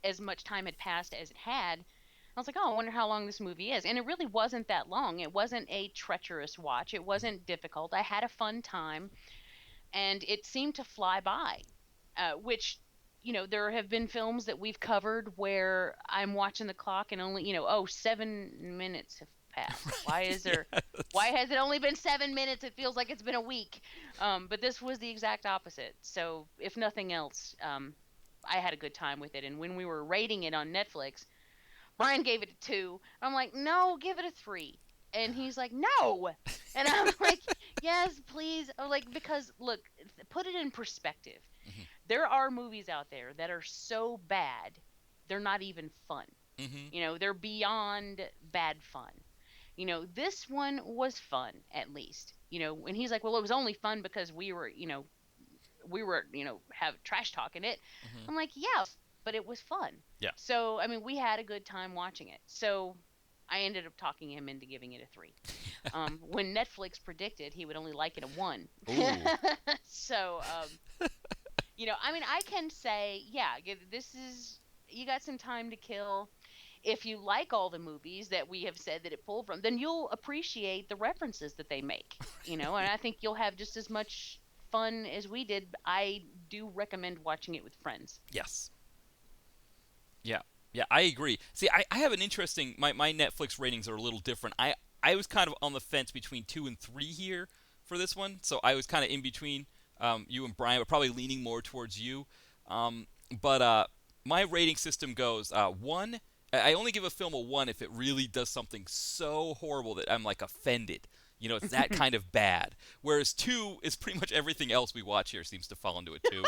as much time had passed as it had. I was like, oh, I wonder how long this movie is. And it really wasn't that long. It wasn't a treacherous watch. It wasn't difficult. I had a fun time, and it seemed to fly by. Which, there have been films that we've covered where I'm watching the clock and only, oh, 7 minutes have passed? Why is there? Yes. Why has it only been 7 minutes? It feels like it's been a week. But this was the exact opposite. So if nothing else, I had a good time with it. And when we were rating it on Netflix, Brian gave it a 2. I'm like, no, give it a 3. And he's like, no. And I'm like, yes, please. I'm like, because look, put it in perspective. Hmm. There are movies out there that are so bad, they're not even fun. Hmm. They're beyond bad fun. This one was fun at least. And he's like, well, it was only fun because we were have trash talking it. Hmm. I'm like, yeah, but it was fun. Yeah. So I mean, we had a good time watching it. So I ended up talking him into giving it a 3. When Netflix predicted he would only like it a 1. Ooh. So I mean, I can say, yeah, this is, you got some time to kill. If you like all the movies that we have said that it pulled from, then you'll appreciate the references that they make. And I think you'll have just as much fun as we did. I do recommend watching it with friends. Yes. Yeah. Yeah, I agree. See, I have an interesting. My Netflix ratings are a little different. I was kind of on the fence between 2 and 3 here for this one, so I was kind of in between you and Brian, but probably leaning more towards you. But my rating system goes 1. I only give a film a 1 if it really does something so horrible that I'm like offended. It's that kind of bad. Whereas 2 is pretty much everything else we watch here seems to fall into a 2.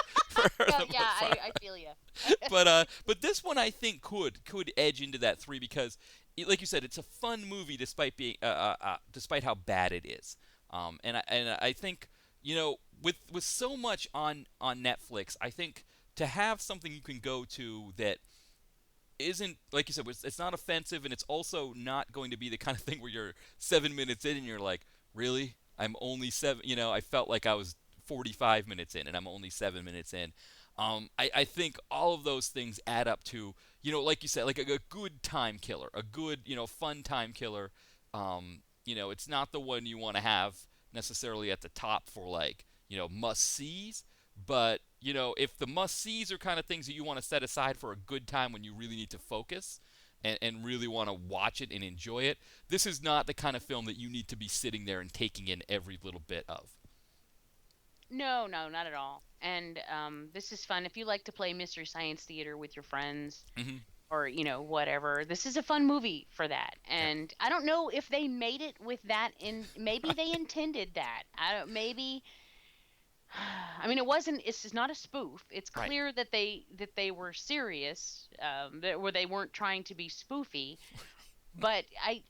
Yeah, I feel you. But this one I think could edge into that 3 because, like you said, it's a fun movie despite being despite how bad it is. And I think with so much on Netflix, I think to have something you can go to that isn't, like you said, it's not offensive, and it's also not going to be the kind of thing where you're 7 minutes in and you're like, really? I'm only 7. I felt like I was 45 minutes in and I'm only 7 minutes in. I think all of those things add up to, like you said, like a good time killer, a good, fun time killer. It's not the one you want to have necessarily at the top for like, must-sees, but, if the must-sees are kind of things that you want to set aside for a good time when you really need to focus and really want to watch it and enjoy it, this is not the kind of film that you need to be sitting there and taking in every little bit of. No, no, not at all. And this is fun. If you like to play Mystery Science Theater with your friends, Hmm. or whatever, this is a fun movie for that. Yeah. And I don't know if they made it with that in. Maybe they intended that. I don't. Maybe. I mean, it's not a spoof. It's Right. clear that they were serious, where they weren't trying to be spoofy. But I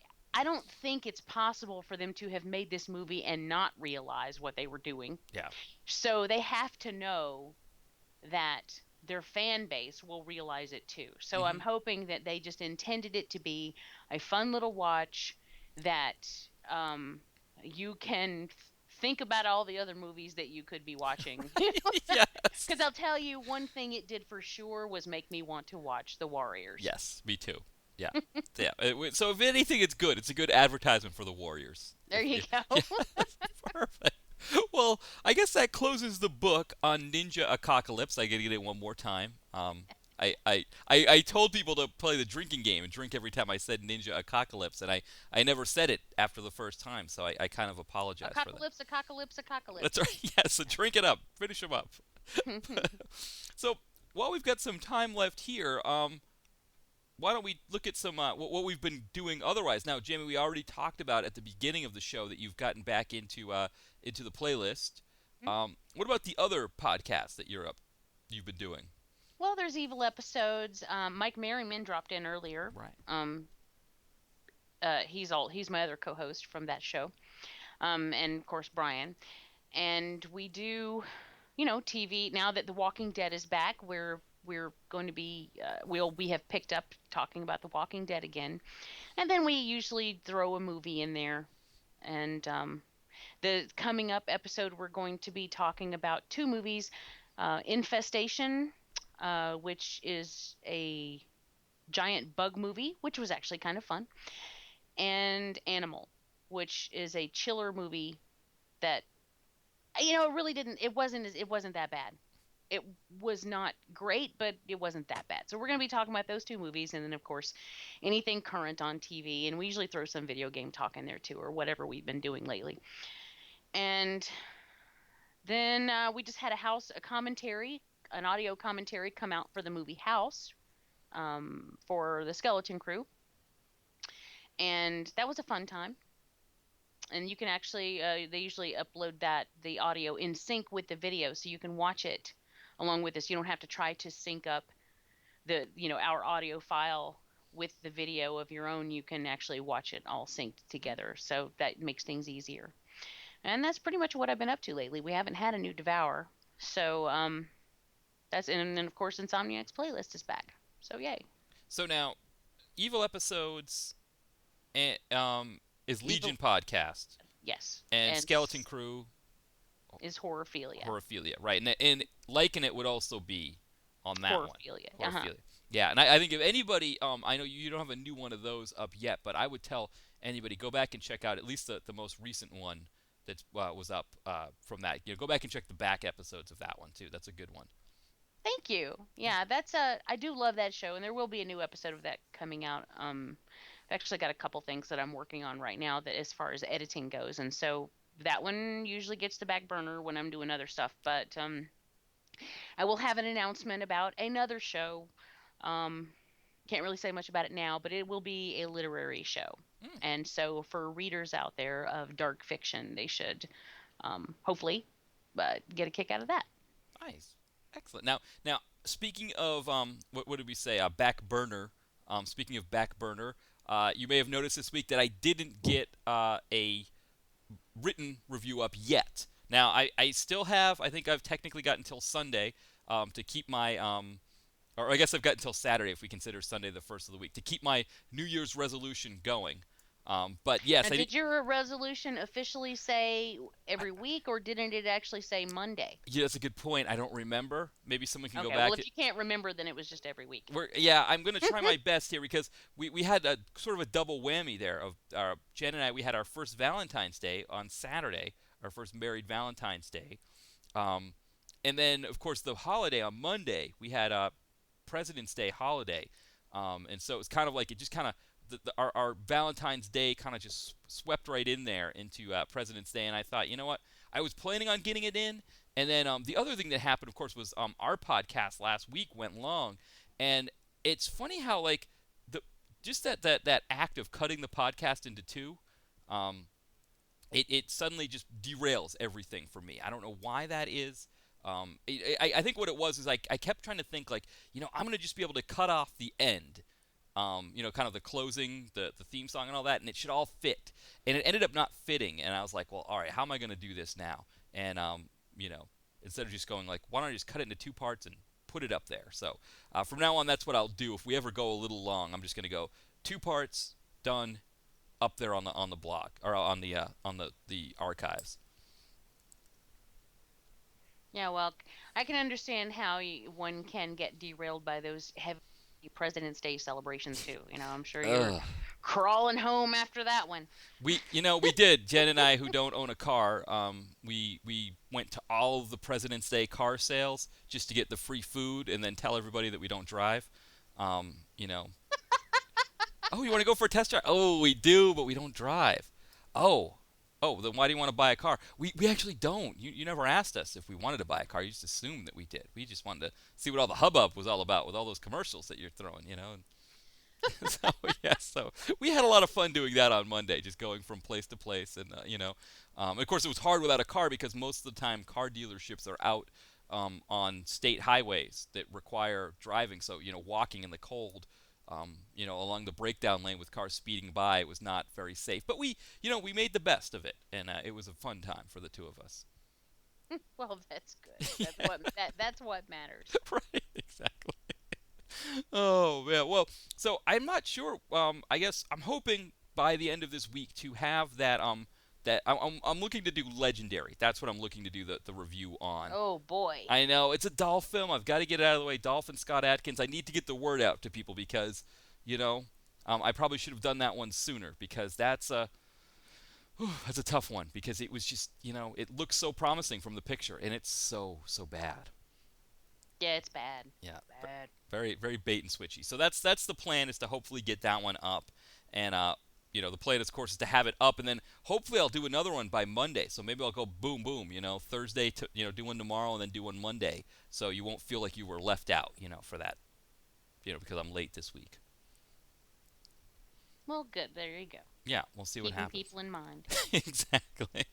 don't think it's possible for them to have made this movie and not realize what they were doing. Yeah. So they have to know that their fan base will realize it too. So I'm Hmm. hoping that they just intended it to be a fun little watch that you can think about all the other movies that you could be watching. Yes. Because I'll tell you, one thing it did for sure was make me want to watch The Warriors. Yes, me too. Yeah. Yeah. So if anything, it's good. It's a good advertisement for the Warriors. There you go. Yeah, perfect. Well, I guess that closes the book on Ninja Apocalypse. I gotta get it one more time. I told people to play the drinking game and drink every time I said Ninja Apocalypse, and I never said it after the first time, so I kind of apologize for that. Apocalypse. That's right. Yeah, so drink it up. Finish them up. So while we've got some time left here, why don't we look at some what we've been doing otherwise? Now, Jamie, we already talked about at the beginning of the show that you've gotten back into the playlist. What about the other podcasts that you've been doing? Well, there's Evil Episodes. Mike Merriman dropped in earlier. Right. He's my other co-host from that show. And of course Brian. And we do, TV. Now that The Walking Dead is back, we're going to be we have picked up talking about The Walking Dead again, and then we usually throw a movie in there. And the coming up episode, we're going to be talking about 2 movies: Infestation, which is a giant bug movie, which was actually kind of fun, and Animal, which is a chiller movie that it really didn't. It wasn't that bad. it was not great, but it wasn't that bad. So we're going to be talking about those two movies, and then of course anything current on TV, and we usually throw some video game talk in there too, or whatever we've been doing lately. And then we just had a commentary, an audio commentary come out for the movie House, for the Skeleton Crew, and that was a fun time. And you can actually, they usually upload the audio in sync with the video, so you can watch it along with this. You don't have to try to sync up our audio file with the video of your own. You can actually watch it all synced together, so that makes things easier. And that's pretty much what I've been up to lately. We haven't had a new Devour, so and then of course Insomniac's playlist is back. So yay! So now, Evil Episodes, and, is Evil, Legion podcast, yes, and Skeleton Crew is Horrorphilia. Horrorphilia, right? And Liken It would also be on that Horrorphilia. one. Uh-huh. Yeah, and I think if anybody, I know you don't have a new one of those up yet, but I would tell anybody, go back and check out at least the most recent one that was up from that. Go back and check the back episodes of that one too. That's a good one. Thank you. Yeah, I do love that show, and there will be a new episode of that coming out. I've actually got a couple things that I'm working on right now that as far as editing goes, and so that one usually gets the back burner when I'm doing other stuff. But I will have an announcement about another show. Can't really say much about it now, but it will be a literary show. And so for readers out there of dark fiction, they should hopefully get a kick out of that. Nice. Excellent. Now speaking of what did we say? Back burner. Speaking of back burner, you may have noticed this week that I didn't get a written review up yet. Now I still have. I think I've technically got until Sunday to keep my or I guess I've got until Saturday if we consider Sunday the first of the week to keep my New Year's resolution going. But yes, now, did your resolution officially say every week, or didn't it actually say Monday? Yeah, that's a good point. I don't remember. Maybe someone can go back. Well, if you can't remember, then it was just every week. I'm going to try my best here because we had a sort of a double whammy there. Of Jen and I, we had our first Valentine's Day on Saturday, our first married Valentine's Day, and then of course the holiday on Monday. We had a President's Day holiday, and so it was kind of like it just kind of. Our Valentine's Day kind of just swept right in there into President's Day, and I thought, you know what? I was planning on getting it in, and then the other thing that happened, of course, was our podcast last week went long, and it's funny how like that act of cutting the podcast into two, it suddenly just derails everything for me. I don't know why that is. I think what it was is I kept trying to think like, I'm going to just be able to cut off the end. Kind of the closing, the theme song and all that, and it should all fit. And it ended up not fitting, and I was like, well, all right, how am I going to do this now? And, instead of just going like, why don't I just cut it into two parts and put it up there? So from now on, that's what I'll do. If we ever go a little long, I'm just going to go 2 parts, done, up there on the blog, or on the archives. Yeah, well, I can understand how one can get derailed by those heavy President's Day celebrations too. I'm sure you're crawling home after that one. We did. Jen and I, who don't own a car, we went to all of the President's Day car sales just to get the free food and then tell everybody that we don't drive. Oh, you want to go for a test drive? Oh, we do, but we don't drive. Oh, then why do you want to buy a car? We actually don't. You never asked us if we wanted to buy a car. You just assumed that we did. We just wanted to see what all the hubbub was all about with all those commercials that you're throwing, So we had a lot of fun doing that on Monday, just going from place to place. And, of course, it was hard without a car because most of the time car dealerships are out on state highways that require driving. So, walking in the cold, along the breakdown lane with cars speeding by, it was not very safe. But we made the best of it, and it was a fun time for the two of us. Well, that's good. That's what matters. Right, exactly. Oh, yeah. Well, so I'm not sure. I guess I'm hoping by the end of this week to have that. That I'm looking to do Legendary. That's what I'm looking to do the review on. Oh boy. I know it's a Dolph film. I've got to get it out of the way. Dolph and Scott Adkins. I need to get the word out to people because, I probably should have done that one sooner because that's a tough one because it was just it looks so promising from the picture and it's so bad. Yeah, it's bad. Yeah, Bad. very very bait and switchy. So that's the plan, is to hopefully get that one up, and the plan, of course, is to have it up, and then hopefully I'll do another one by Monday. So maybe I'll go boom boom, Thursday to do one tomorrow, and then do one Monday, so you won't feel like you were left out, for that, because I'm late this week. Well, good. There you go. Yeah, we'll see what Keeping happens. people in mind. Exactly.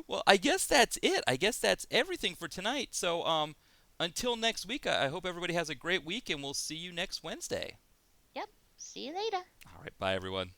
Well, I guess that's it. I guess that's everything for tonight. So, until next week, I hope everybody has a great week, and we'll see you next Wednesday. Yep. See you later. All right. Bye, everyone.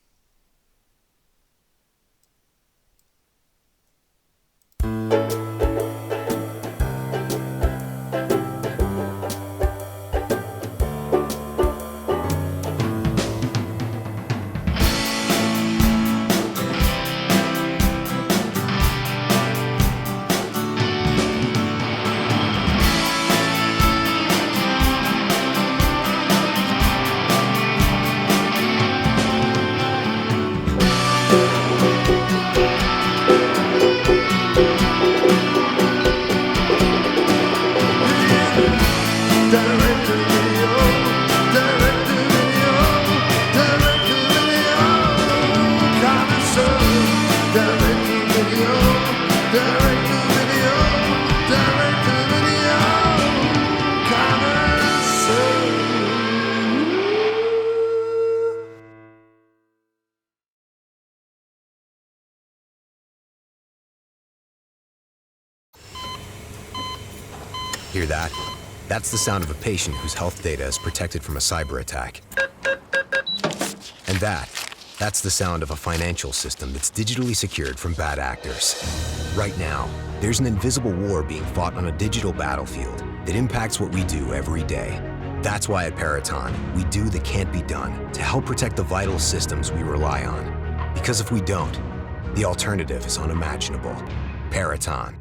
Hear that? That's the sound of a patient whose health data is protected from a cyber attack. And that's the sound of a financial system that's digitally secured from bad actors. Right now, there's an invisible war being fought on a digital battlefield that impacts what we do every day. That's why at Peraton, we do the can't be done to help protect the vital systems we rely on. Because if we don't, the alternative is unimaginable. Peraton.